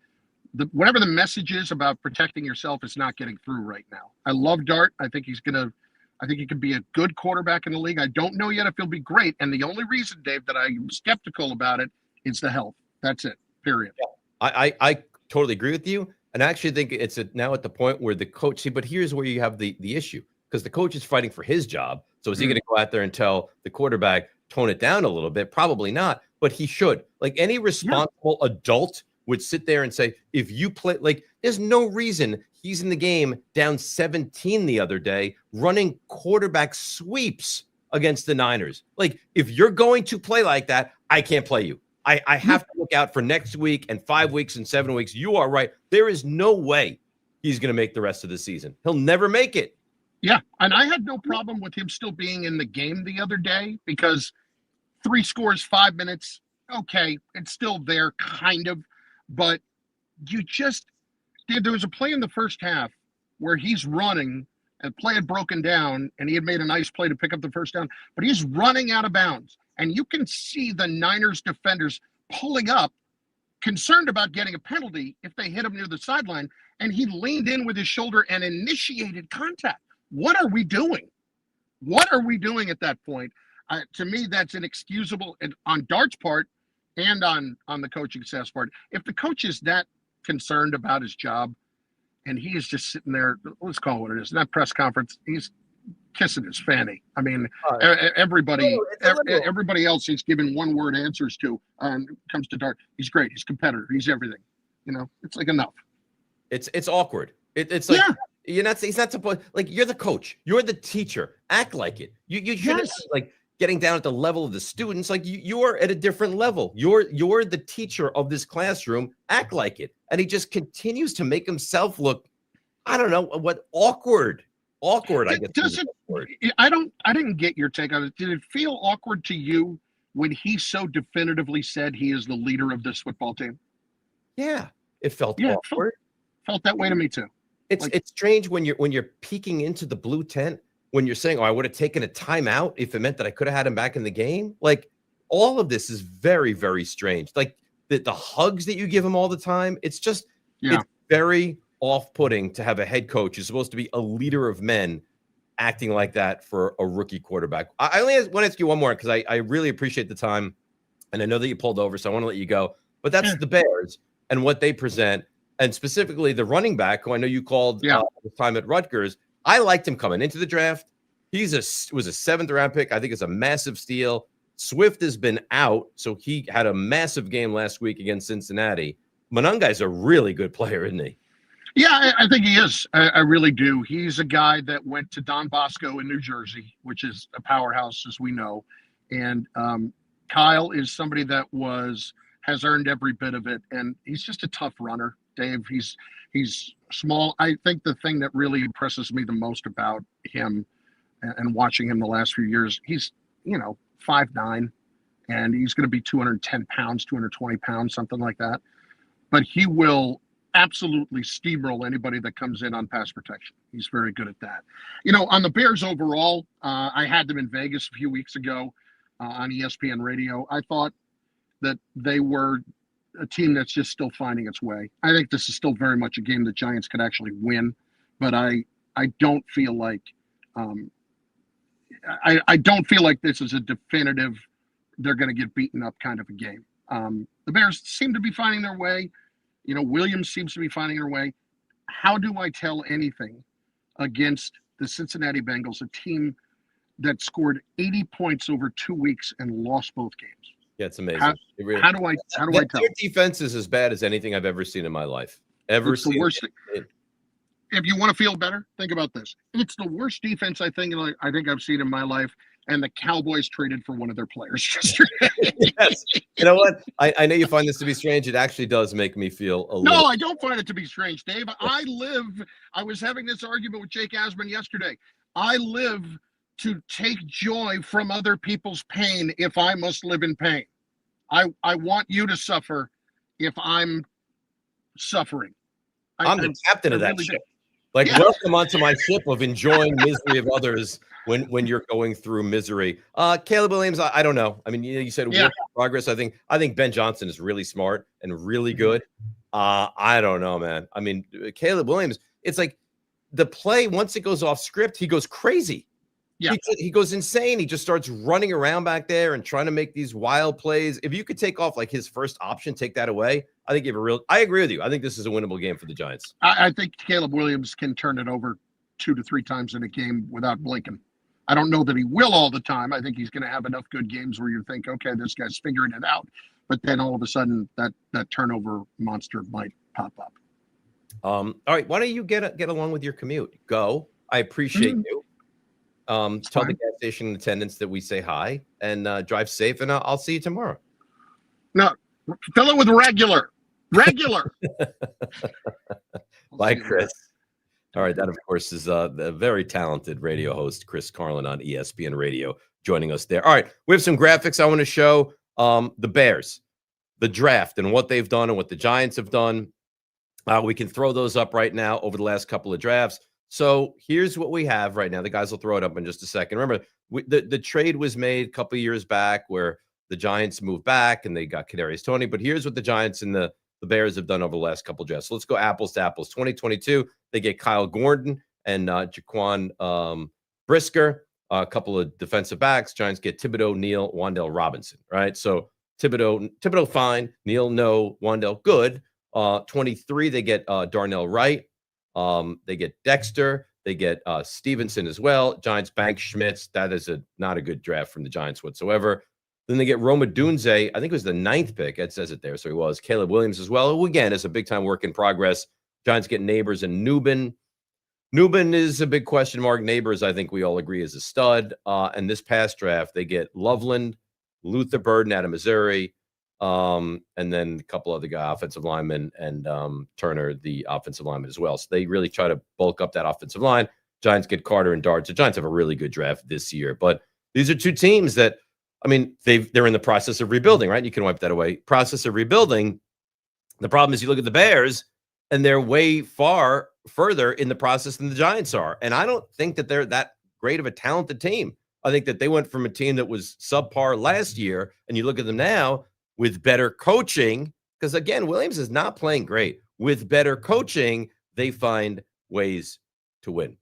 whatever the message is about protecting yourself is not getting through right now. I love Dart. I think he can be a good quarterback in the league. I don't know yet if he'll be great. And the only reason, Dave, that I'm skeptical about it is the health. That's it, period. Yeah. I totally agree with you. And I actually think it's now at the point where the coach, but here's where you have the issue, because the coach is fighting for his job. So is he going to go out there and tell the quarterback, tone it down a little bit? Probably not, but he should. Like, any responsible adult would sit there and say, if you play, like, there's no reason he's in the game down 17 the other day, running quarterback sweeps against the Niners. Like, if you're going to play like that, I can't play you. I have to look out for next week and 5 weeks and 7 weeks. You are right. There is no way he's going to make the rest of the season. He'll never make it. Yeah, and I had no problem with him still being in the game the other day, because 3 scores, 5 minutes, okay, it's still there, kind of. But there was a play in the first half where he's running, and play had broken down, and he had made a nice play to pick up the first down, but he's running out of bounds. And you can see the Niners defenders pulling up, concerned about getting a penalty if they hit him near the sideline, and he leaned in with his shoulder and initiated contact. What are we doing? What are we doing at that point? To me, that's inexcusable on Dart's part and on the coaching staff's part. If the coach is that concerned about his job and he is just sitting there, let's call it what it is, in that press conference, he's kissing his fanny. I mean, everybody else he's giving one-word answers to comes to Dart. He's great. He's a competitor. He's everything. You know, it's like enough. It's awkward. It's like, he's not supposed, like, you're the coach. You're the teacher. Act like it. You shouldn't be, like, getting down at the level of the students. Like, you're at a different level. You're the teacher of this classroom. Act like it. And he just continues to make himself look, I don't know, awkward. I guess. I didn't get your take on it. Did it feel awkward to you when he so definitively said he is the leader of this football team? Yeah, it felt awkward. Felt that way to me too. It's strange when you're peeking into the blue tent, when you're saying, "Oh, I would have taken a timeout if it meant that I could have had him back in the game." Like, all of this is very, very strange. Like the hugs that you give him all the time. It's just it's very off-putting to have a head coach who's supposed to be a leader of men acting like that for a rookie quarterback. I only want to ask you one more because I really appreciate the time, and I know that you pulled over, so I want to let you go. But that's the Bears and what they present, and specifically the running back, who I know you called the time at Rutgers. I liked him coming into the draft. Was a 7th-round pick. I think it's a massive steal. Swift has been out, so he had a massive game last week against Cincinnati. Monangai's a really good player, isn't he? Yeah, I think he is. I really do. He's a guy that went to Don Bosco in New Jersey, which is a powerhouse, as we know. And Kyle is somebody that has earned every bit of it, and he's just a tough runner, Dave. He's small. I think the thing that really impresses me the most about him and watching him the last few years, he's 5'9", and he's going to be 210 pounds, 220 pounds, something like that. But he will absolutely steamroll anybody that comes in on pass protection. He's very good at that. On the Bears overall, I had them in Vegas a few weeks ago on ESPN radio. I thought that they were a team that's just still finding its way. I think this is still very much a game the Giants could actually win, but I don't feel like I don't feel like this is a definitive they're going to get beaten up kind of a game. The Bears seem to be finding their way. Williams seems to be finding her way. How do I tell anything against the Cincinnati Bengals, a team that scored 80 points over 2 weeks and lost both games? Yeah, it's amazing. How do I tell? Their defense is as bad as anything I've ever seen in my life. It's the worst thing. If you want to feel better, think about this. It's the worst defense I think I've seen in my life. And the Cowboys traded for one of their players yesterday. Yes. You know what? I know you find this to be strange. It actually does make me feel a little. No, I don't find it to be strange, Dave. I was having this argument with Jake Asman yesterday. I live to take joy from other people's pain if I must live in pain. I want you to suffer if I'm suffering. I'm the captain of that ship. Welcome onto my ship of enjoying misery of others when you're going through misery. Caleb Williams, I don't know. I mean, you said work in progress. I think Ben Johnson is really smart and really good. I don't know, man. I mean, Caleb Williams, it's like the play, once it goes off script, he goes crazy. Yeah. He goes insane. He just starts running around back there and trying to make these wild plays. If you could take off his first option, take that away, I think you have I agree with you. I think this is a winnable game for the Giants. I think Caleb Williams can turn it over 2 to 3 times in a game without blinking. I don't know that he will all the time. I think he's going to have enough good games where you think, okay, this guy's figuring it out. But then all of a sudden that turnover monster might pop up. All right. Why don't you get along with your commute? Go. I appreciate you. Tell the gas station attendants that we say hi and drive safe. And I'll see you tomorrow. No, fill it with regular. Bye, Chris. All right. That, of course, is the very talented radio host, Chris Carlin on ESPN Radio, joining us there. All right. We have some graphics I want to show. The Bears, the draft, and what they've done and what the Giants have done. We can throw those up right now over the last couple of drafts. So here's what we have right now. The guys will throw it up in just a second. Remember, the trade was made a couple of years back where the Giants moved back and they got Kadarius Toney. But here's what the Giants and the Bears have done over the last couple of drafts. So let's go apples to apples. 2022, they get Kyle Gordon and Jaquan Brisker, a couple of defensive backs. Giants get Thibodeau, Neal, Wan'Dale Robinson, right? So Thibodeau fine, Neal no, Wan'Dale good. 23, they get Darnell Wright. They get Dexter. They get Stevenson as well. Giants bank Schmitz. That is not a good draft from the Giants whatsoever. Then they get Roma Dunze. I think it was the 9th pick. It says it there. So he was. Caleb Williams as well, who again is a big-time work in progress. Giants get Neighbors and Nubin. Nubin is a big question mark. Neighbors, I think we all agree, is a stud. And this past draft, they get Loveland, Luther Burden out of Missouri, and then a couple other guys, offensive linemen, and Turner, the offensive lineman as well. So they really try to bulk up that offensive line. Giants get Carter and Dart. So Giants have a really good draft this year. But these are two teams that, I mean, they're in the process of rebuilding, right? You can wipe that away. Process of rebuilding. The problem is you look at the Bears, and they're way further in the process than the Giants are. And I don't think that they're that great of a talented team. I think that they went from a team that was subpar last year, and you look at them now with better coaching, because, again, Williams is not playing great. With better coaching, they find ways to win.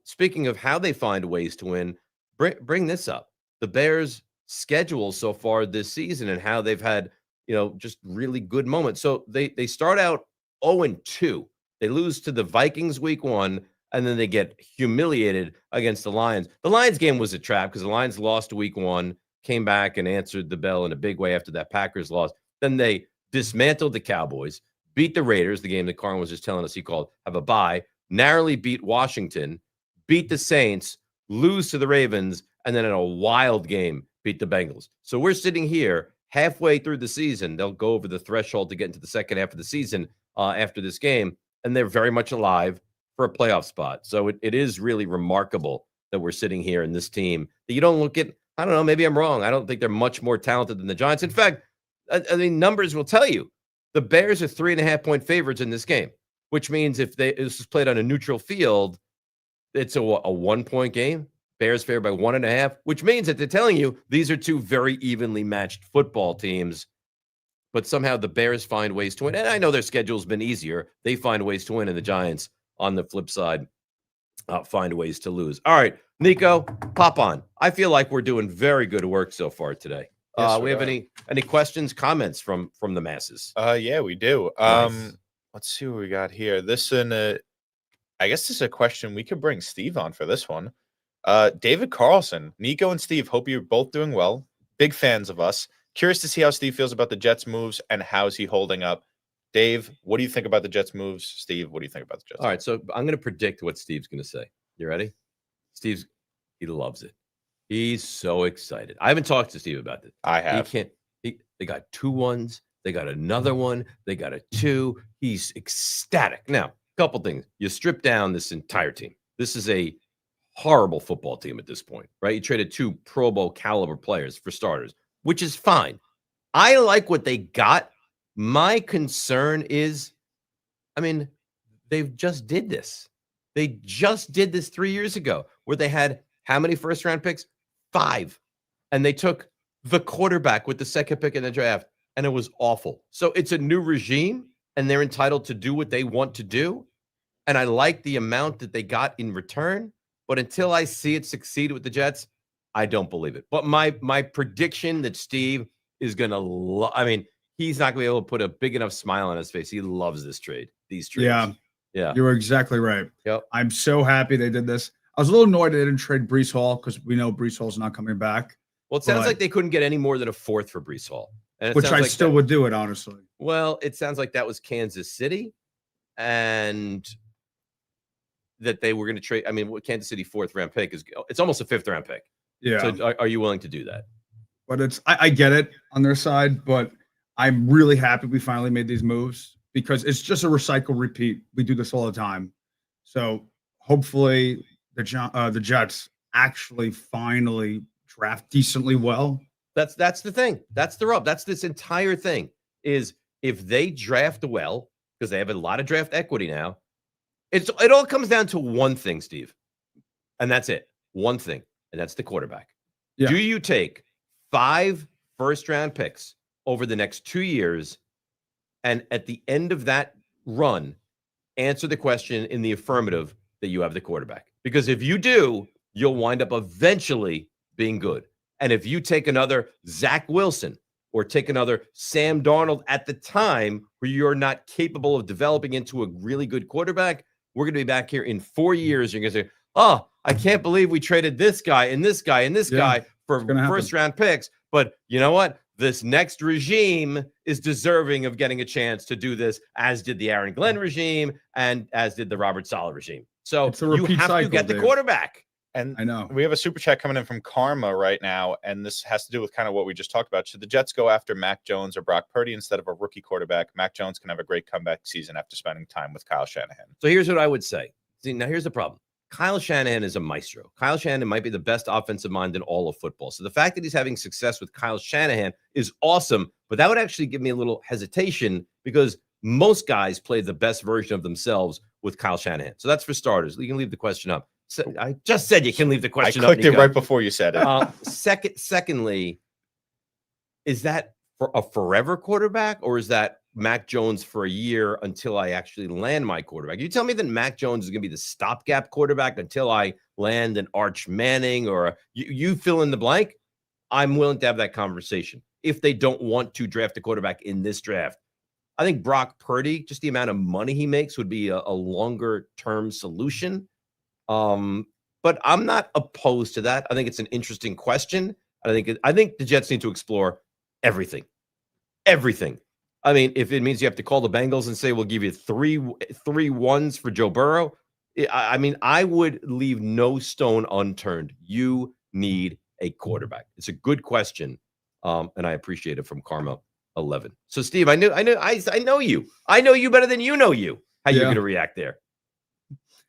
Speaking of how they find ways to win, bring this up. The Bears' schedule so far this season and how they've had, just really good moments. So they start out 0-2. They lose to the Vikings week 1, and then they get humiliated against the Lions. The Lions game was a trap because the Lions lost week 1, came back and answered the bell in a big way after that Packers loss. Then they dismantled the Cowboys, beat the Raiders, the game that Carlin was just telling us he called, have a bye, narrowly beat Washington, beat the Saints, lose to the Ravens, and then in a wild game, beat the Bengals. So we're sitting here halfway through the season. They'll go over the threshold to get into the second half of the season after this game, and they're very much alive for a playoff spot. So it is really remarkable that we're sitting here in this team that you don't look at. I don't know, maybe I'm wrong. I don't think they're much more talented than the Giants. In fact, I mean, numbers will tell you the Bears are 3.5-point favorites in this game, which means if this is played on a neutral field, it's a 1-point game. Bears favored by 1.5, which means that they're telling you these are two very evenly matched football teams. But somehow the Bears find ways to win. And I know their schedule's been easier. They find ways to win, and the Giants, on the flip side, find ways to lose. All right, Nico, pop on. I feel like we're doing very good work so far today. Yes, we have any questions, comments from the masses? Yeah, we do. Nice. Let's see what we got here. I guess this is a question we could bring Steve on for this one. David Carlson, Nico and Steve, hope you're both doing well. Big fans of us. Curious to see how Steve feels about the Jets' moves and how is he holding up. Dave, what do you think about the Jets' moves? Steve, what do you think about the Jets? All right, so I'm going to predict what Steve's going to say. You ready? He loves it. He's so excited. I haven't talked to Steve about this. I have. They got 2 1s. They got another one. They got a 2. He's ecstatic. Now, a couple things. You strip down this entire team. This is a horrible football team at this point, right? You traded 2 Pro Bowl caliber players for starters, which is fine. I like what they got. My concern is, they've just did this. They just did this 3 years ago where they had how many first-round picks? 5. And they took the quarterback with the second pick in the draft, and it was awful. So it's a new regime, and they're entitled to do what they want to do. And I like the amount that they got in return. But until I see it succeed with the Jets, I don't believe it. But my prediction that Steve is going to he's not going to be able to put a big enough smile on his face. He loves this trade, these trades. Yeah. You were exactly right. Yep. I'm so happy they did this. I was a little annoyed they didn't trade Breece Hall because we know Breece Hall's not coming back. Well, it sounds like they couldn't get any more than a 4th for Breece Hall. And Which I still would do it, honestly. Well, it sounds like that was Kansas City and that they were going to trade. What Kansas City 4th round pick is, it's almost a 5th round pick. Yeah. So are you willing to do that? But I get it on their side, but I'm really happy we finally made these moves because it's just a recycle repeat. We do this all the time. So hopefully the Jets actually finally draft decently well. That's the thing. That's the rub. That's this entire thing is if they draft well, because they have a lot of draft equity now, it all comes down to one thing, Steve. And that's it. One thing. And that's the quarterback. Yeah. Do you take 5 first-round picks over the next 2 years and at the end of that run, answer the question in the affirmative that you have the quarterback? Because if you do, you'll wind up eventually being good. And if you take another Zach Wilson or take another Sam Darnold at the time where you're not capable of developing into a really good quarterback, we're going to be back here in 4 years. You're going to say, oh, I can't believe we traded this guy and this guy and this guy for first-round picks. But you know what? This next regime is deserving of getting a chance to do this, as did the Aaron Glenn regime and as did the Robert Saleh regime. So you have to get the quarterback. And I know we have a super chat coming in from Karma right now, and this has to do with kind of what we just talked about. Should the Jets go after Mac Jones or Brock Purdy instead of a rookie quarterback? Mac Jones can have a great comeback season after spending time with Kyle Shanahan. So here's what I would say. See, now here's the problem. Kyle Shanahan is a maestro. Kyle Shanahan might be the best offensive mind in all of football. So the fact that he's having success with Kyle Shanahan is awesome, but that would actually give me a little hesitation because most guys play the best version of themselves with Kyle Shanahan. So that's for starters. You can leave the question up. So I just said you can leave the question up. I clicked it right before you said it. Secondly, is that for a forever quarterback or is that Mac Jones for a year until I actually land my quarterback. You tell me that Mac Jones is going to be the stopgap quarterback until I land an Arch Manning or you fill in the blank. I'm willing to have that conversation if they don't want to draft a quarterback in this draft. I think Brock Purdy, just the amount of money he makes, would be a longer term solution. But I'm not opposed to that. I think it's an interesting question. I think the Jets need to explore everything. Everything. I mean, if it means you have to call the Bengals and say we'll give you three ones for Joe Burrow, I mean, I would leave no stone unturned. You need a quarterback. It's a good question, and I appreciate it from Karma 11. So, Steve, I know you. I know you better than you know you. How you going to react there?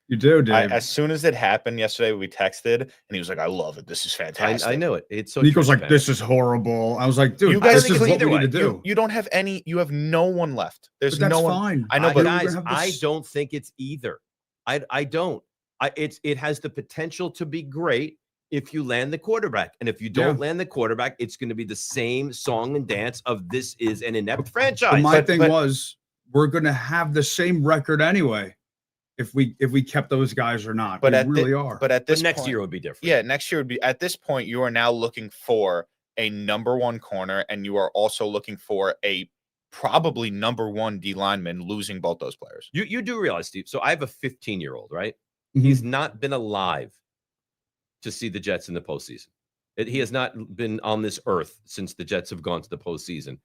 You do, Dave. As soon as it happened yesterday, we texted, and he was like, "I love it. This is fantastic." I know it. It's so. Nico's like, "This is horrible." I was like, "Dude, you guys this is what we need to do." You don't have any. You have no one left. There's but that's no one. fine. I know, but guys, I don't think it's either. I don't. It has the potential to be great if you land the quarterback, and if you don't land the quarterback, it's going to be the same song and dance of this is an inept franchise. But my thing was, we're going to have the same record anyway. If we kept those guys or not, but at this next point, year would be different. Yeah, next year would be. At this point, you are now looking for a number one corner, and you are also looking for a probably number one D lineman. Losing both those players, you do realize, Steve. So I have a 15-year-old, right? Mm-hmm. He's not been alive to see the Jets in the postseason. He has not been on this earth since the Jets have gone to the postseason,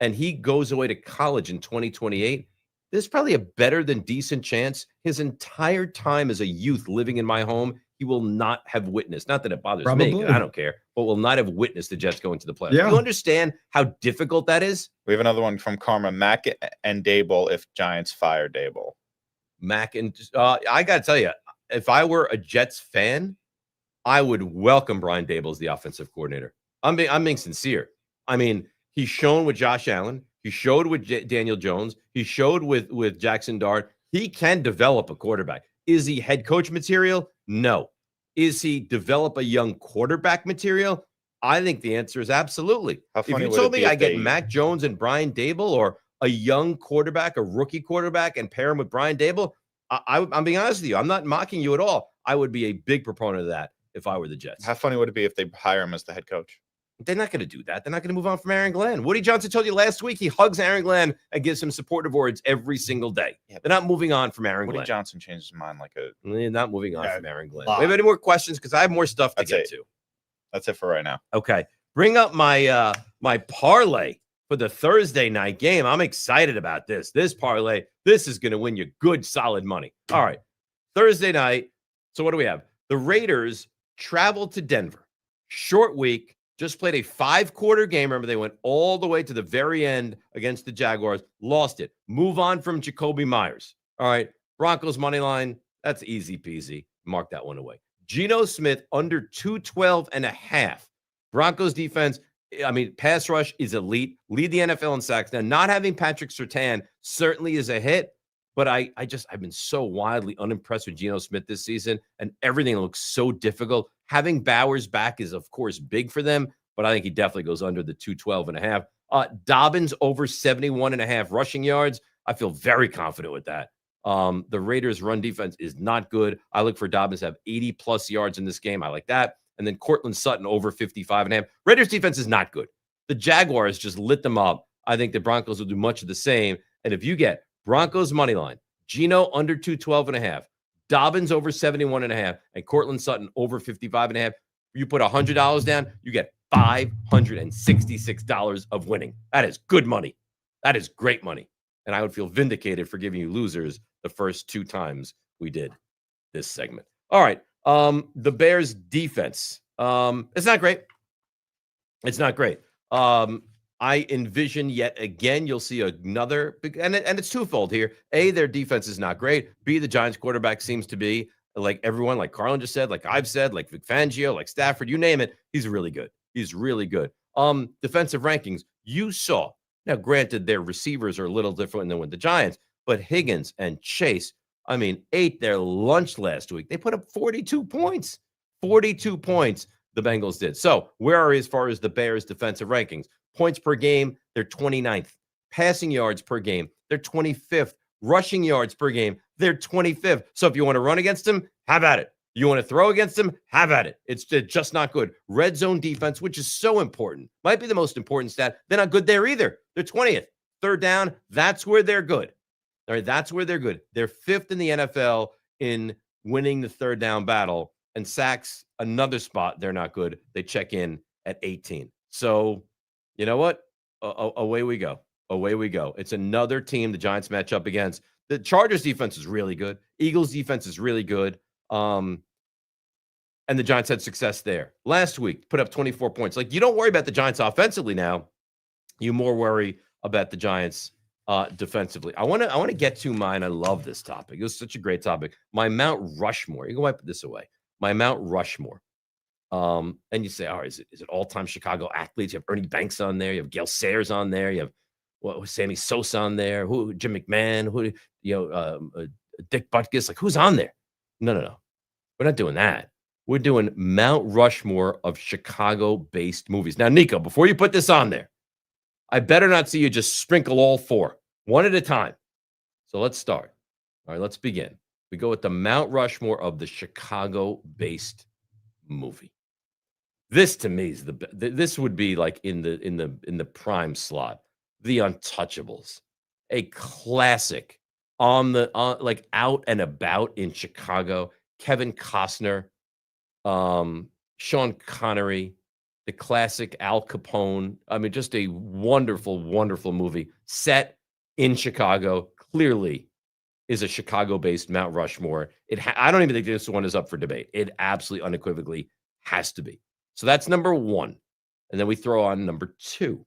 and he goes away to college in 2028. There's probably a better than decent chance his entire time as a youth living in my home, he will not have witnessed. Not that it bothers me, I don't care, but will not have witnessed the Jets going to the playoffs. Yeah. You understand how difficult that is? We have another one from Karma. Mac and Dable if Giants fire Dable. Mac and I got to tell you, if I were a Jets fan, I would welcome Brian Dable as the offensive coordinator. I'm being sincere. I mean, he's shown with Josh Allen. He showed with Daniel Jones. He showed with Jackson Dart. He can develop a quarterback. Is he head coach material? No. Is he develop a young quarterback material? I think the answer is absolutely. If you told me I get Mac Jones and Brian Dable or a young quarterback, a rookie quarterback, and pair him with Brian Dable, I'm being honest with you. I'm not mocking you at all. I would be a big proponent of that if I were the Jets. How funny would it be if they hire him as the head coach? They're not going to do that. They're not going to move on from Aaron Glenn. Woody Johnson told you last week he hugs Aaron Glenn and gives him supportive words every single day. Yeah, they're not moving on from Aaron Glenn. Woody Johnson changed his mind They're not moving on from Aaron Glenn. We have any more questions? Because I have more stuff to get to. That's it for right now. Okay. Bring up my my parlay for the Thursday night game. I'm excited about this. This parlay, this is going to win you good, solid money. All right. Thursday night. So what do we have? The Raiders traveled to Denver. Short week. Just played a 5-quarter game. Remember, they went all the way to the very end against the Jaguars. Lost it. Move on from Jacoby Myers. All right. Broncos money line. That's easy peasy. Mark that one away. Geno Smith under 212.5. Broncos defense, I mean, pass rush is elite. Lead the NFL in sacks. Now, not having Patrick Surtain certainly is a hit, but I've been so wildly unimpressed with Geno Smith this season, and everything looks so difficult. Having Bowers back is, of course, big for them, but I think he definitely goes under the 212.5. Dobbins over 71.5 rushing yards. I feel very confident with that. The Raiders' run defense is not good. I look for Dobbins to have 80-plus yards in this game. I like that. And then Cortland Sutton over 55.5. Raiders' defense is not good. The Jaguars just lit them up. I think the Broncos will do much of the same. And if you get Broncos money line, Geno under 212.5, Dobbins over 71.5, and Cortland Sutton over 55.5. You put $100 down, you get $566 of winning. That is good money. That is great money. And I would feel vindicated for giving you losers the first 2 times we did this segment. All right. The Bears defense. It's not great. It's not great. I envision yet again, you'll see another, and it's twofold here. A, their defense is not great. B, the Giants quarterback seems to be like everyone, like Carlin just said, like I've said, like Vic Fangio, like Stafford, you name it. He's really good. He's really good. Defensive rankings, you saw. Now, granted, their receivers are a little different than with the Giants, but Higgins and Chase, I mean, ate their lunch last week. They put up 42 points. 42 points the Bengals did. So where are as far as the Bears defensive rankings? Points per game, they're 29th. passing yards per game, they're 25th. Rushing yards per game, they're 25th. So if you want to run against them, have at it. You want to throw against them, have at it. It's just not good. Red zone defense, which is so important, might be the most important stat. They're not good there either. They're 20th. Third down, that's where they're good. All right, that's where they're good. They're 5th in the NFL in winning the third down battle. And sacks, another spot, they're not good. They check in at 18. So, you know what? Away we go. Away we go. It's another team the Giants match up against. The Chargers defense is really good. Eagles defense is really good. And the Giants had success there. Last week, put up 24 points. Like, you don't worry about the Giants offensively now. You more worry about the Giants defensively. I want to get to mine. I love this topic. It was such a great topic. My Mount Rushmore. You can wipe this away. My Mount Rushmore. And you say, oh, is it all-time Chicago athletes? You have Ernie Banks on there. You have Gale Sayers on there. You have Sammy Sosa on there. Jim McMahon. Dick Butkus. Like, who's on there? No. We're not doing that. We're doing Mount Rushmore of Chicago-based movies. Now, Nico, before you put this on there, I better not see you just sprinkle all 4, one at a time. So let's start. All right, let's begin. We go with the Mount Rushmore of the Chicago-based movie. This to me is this would be like in the prime slot. The Untouchables, a classic like out and about in Chicago. Kevin Costner, Sean Connery, the classic Al Capone. I mean, just a wonderful, wonderful movie set in Chicago. Clearly is a Chicago-based Mount Rushmore. I don't even think this one is up for debate. It absolutely unequivocally has to be. So that's number 1. And then we throw on number 2.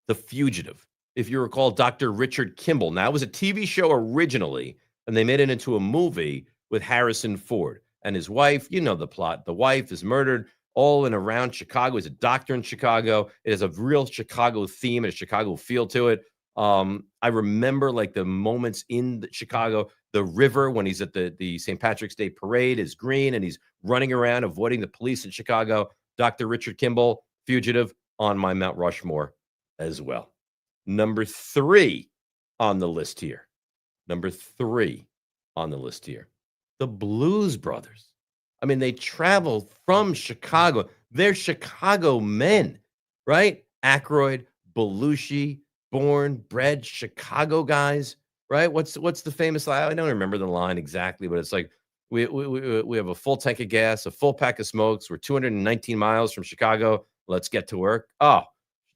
The Fugitive. If you recall, Dr. Richard Kimball. Now, it was a TV show originally, and they made it into a movie with Harrison Ford and his wife. You know the plot. The wife is murdered all in around Chicago. He's a doctor in Chicago. It has a real Chicago theme and a Chicago feel to it. I remember like the moments in Chicago, the river when he's at the St. Patrick's Day parade is green and he's running around avoiding the police in Chicago. Dr. Richard Kimball, Fugitive, on my Mount Rushmore as well. Number 3 on the list here. The Blues Brothers. I mean, they traveled from Chicago. They're Chicago men, right? Aykroyd, Belushi, born, bred Chicago guys, right? What's the famous line? I don't remember the line exactly, but it's like we have a full tank of gas, a full pack of smokes. We're 219 miles from Chicago. Let's get to work. Oh,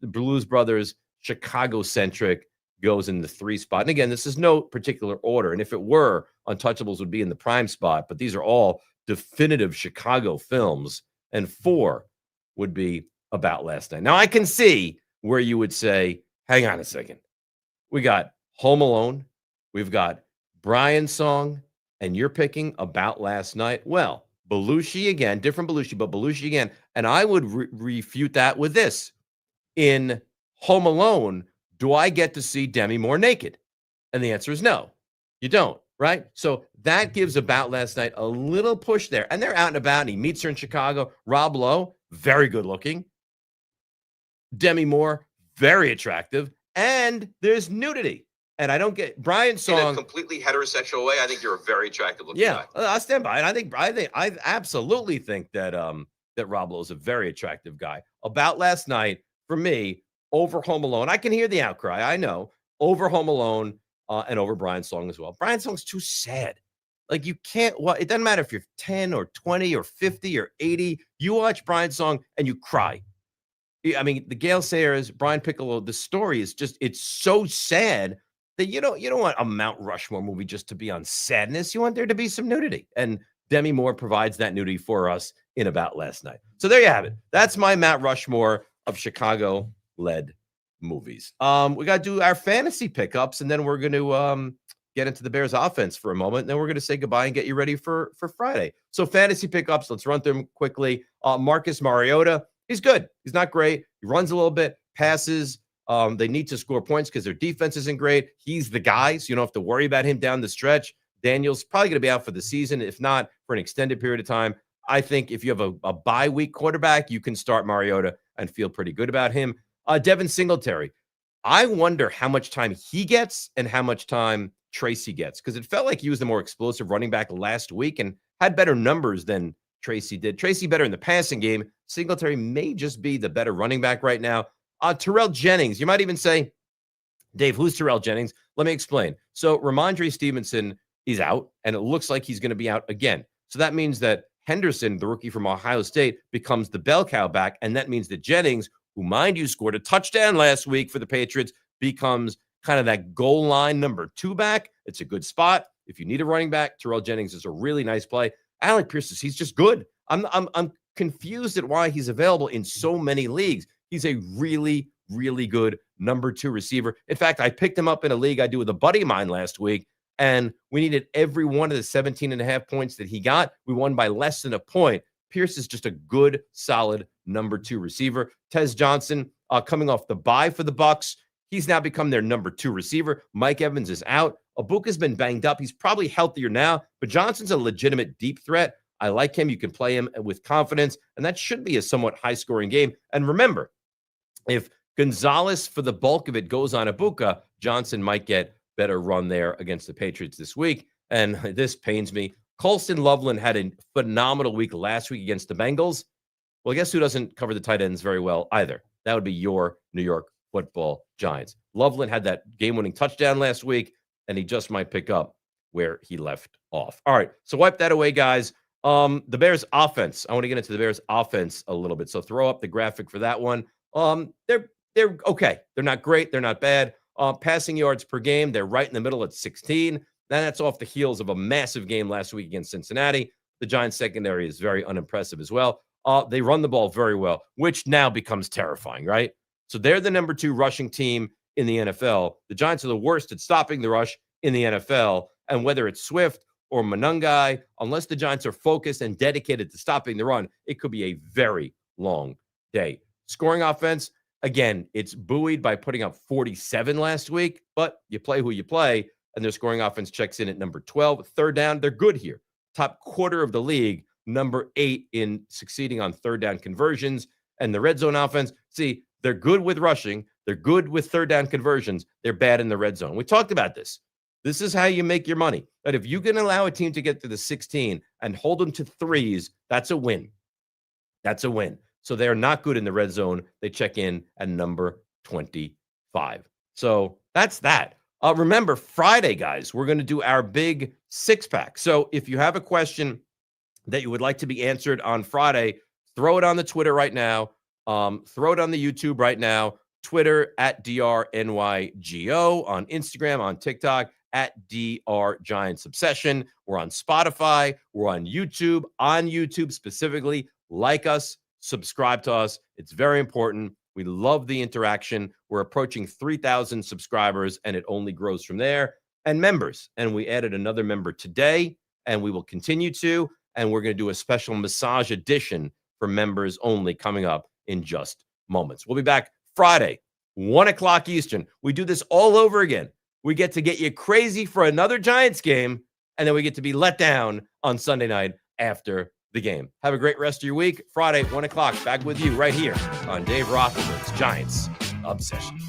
the Blues Brothers, Chicago-centric, goes in the 3 spot. And again, this is no particular order. And if it were, Untouchables would be in the prime spot. But these are all definitive Chicago films. And 4 would be About Last Night. Now, I can see where you would say, hang on a second. We got Home Alone. We've got Brian's Song. And you're picking About Last Night. Well, Belushi again, different Belushi, but Belushi again. And I would refute that with this. In Home Alone, do I get to see Demi Moore naked? And the answer is no, you don't, right? So that gives About Last Night a little push there. And they're out and about, and he meets her in Chicago. Rob Lowe, very good looking. Demi Moore, very attractive. And there's nudity. And I don't get Brian's Song. In a completely heterosexual way, I think you're a very attractive looking guy. I stand by it. I absolutely think that that Rob Lowe is a very attractive guy. About Last Night, for me, over Home Alone. I can hear the outcry. I know. Over Home Alone and over Brian's Song as well. Brian's Song's too sad. Like, you can't, it doesn't matter if you're 10 or 20 or 50 or 80. You watch Brian's Song and you cry. I mean, the Gale Sayers, Brian Piccolo, the story is just, it's so sad that you don't want a Mount Rushmore movie just to be on sadness. You want there to be some nudity. And Demi Moore provides that nudity for us in About Last Night. So there you have it. That's my Mount Rushmore of Chicago-led movies. We got to do our fantasy pickups, and then we're going to get into the Bears offense for a moment. And then we're going to say goodbye and get you ready for Friday. So fantasy pickups, let's run through them quickly. Marcus Mariota, he's good. He's not great. He runs a little bit, passes. They need to score points because their defense isn't great. He's the guy, so you don't have to worry about him down the stretch. Daniel's probably going to be out for the season, if not for an extended period of time. I think if you have a bye week quarterback, you can start Mariota and feel pretty good about him. Devin Singletary, I wonder how much time he gets and how much time Tracy gets, because it felt like he was the more explosive running back last week and had better numbers than Tracy did. Tracy better in the passing game. Singletary may just be the better running back right now. Terrell Jennings, you might even say, Dave, who's Terrell Jennings? Let me explain. So Ramondre Stevenson is out, and it looks like he's going to be out again. So that means that Henderson, the rookie from Ohio State, becomes the bell cow back, and that means that Jennings, who, mind you, scored a touchdown last week for the Patriots, becomes kind of that goal line number 2 back. It's a good spot. If you need a running back, Terrell Jennings is a really nice play. Alec Pierce, he's just good. I'm confused at why he's available in so many leagues. He's a really, really good number 2 receiver. In fact, I picked him up in a league I do with a buddy of mine last week, and we needed every one of the 17.5 points that he got. We won by less than a point. Pierce is just a good, solid number 2 receiver. Tez Johnson, coming off the bye for the Bucs, he's now become their number 2 receiver. Mike Evans is out. Ibuka's been banged up. He's probably healthier now, but Johnson's a legitimate deep threat. I like him. You can play him with confidence, and that should be a somewhat high-scoring game. And remember, if Gonzalez, for the bulk of it, goes on Ibuka, Johnson might get better run there against the Patriots this week. And this pains me. Colston Loveland had a phenomenal week last week against the Bengals. Well, guess who doesn't cover the tight ends very well either? That would be your New York Football Giants. Loveland had that game-winning touchdown last week, and he just might pick up where he left off. All right, so wipe that away, guys. The Bears offense. I want to get into the Bears offense a little bit. So throw up the graphic for that one. They're okay. They're not great. They're not bad. Passing yards per game, they're right in the middle at 16. That's off the heels of a massive game last week against Cincinnati. The Giants secondary is very unimpressive as well. They run the ball very well, which now becomes terrifying, right? So they're the number 2 rushing team in the NFL. The Giants are the worst at stopping the rush in the NFL. And whether it's Swift or Monangai, unless the Giants are focused and dedicated to stopping the run, it could be a very long day. Scoring offense, again, it's buoyed by putting up 47 last week, but you play who you play, and their scoring offense checks in at number 12. Third down, they're good here. Top quarter of the league, number 8 in succeeding on third down conversions. And the red zone offense, see, they're good with rushing. They're good with third down conversions. They're bad in the red zone. We talked about this. This is how you make your money. But if you can allow a team to get to the 16 and hold them to 3s, that's a win. That's a win. So they're not good in the red zone. They check in at number 25. So that's that. Remember, Friday, guys, we're going to do our big 6-pack. So if you have a question that you would like to be answered on Friday, throw it on the Twitter right now. Throw it on the YouTube right now. Twitter at DRNYGO, on Instagram, on TikTok at DR Giants Obsession. We're on Spotify. We're on YouTube. On YouTube specifically, like us, subscribe to us. It's very important. We love the interaction. We're approaching 3,000 subscribers, and it only grows from there. And members, and we added another member today, and we will continue to. And we're going to do a special massage edition for members only coming up in just moments. We'll be back Friday, 1 o'clock Eastern. We do this all over again. We get to get you crazy for another Giants game, and then we get to be let down on Sunday night after the game. Have a great rest of your week. Friday, 1 o'clock, back with you right here on Dave Rothenberg's Giants Obsession.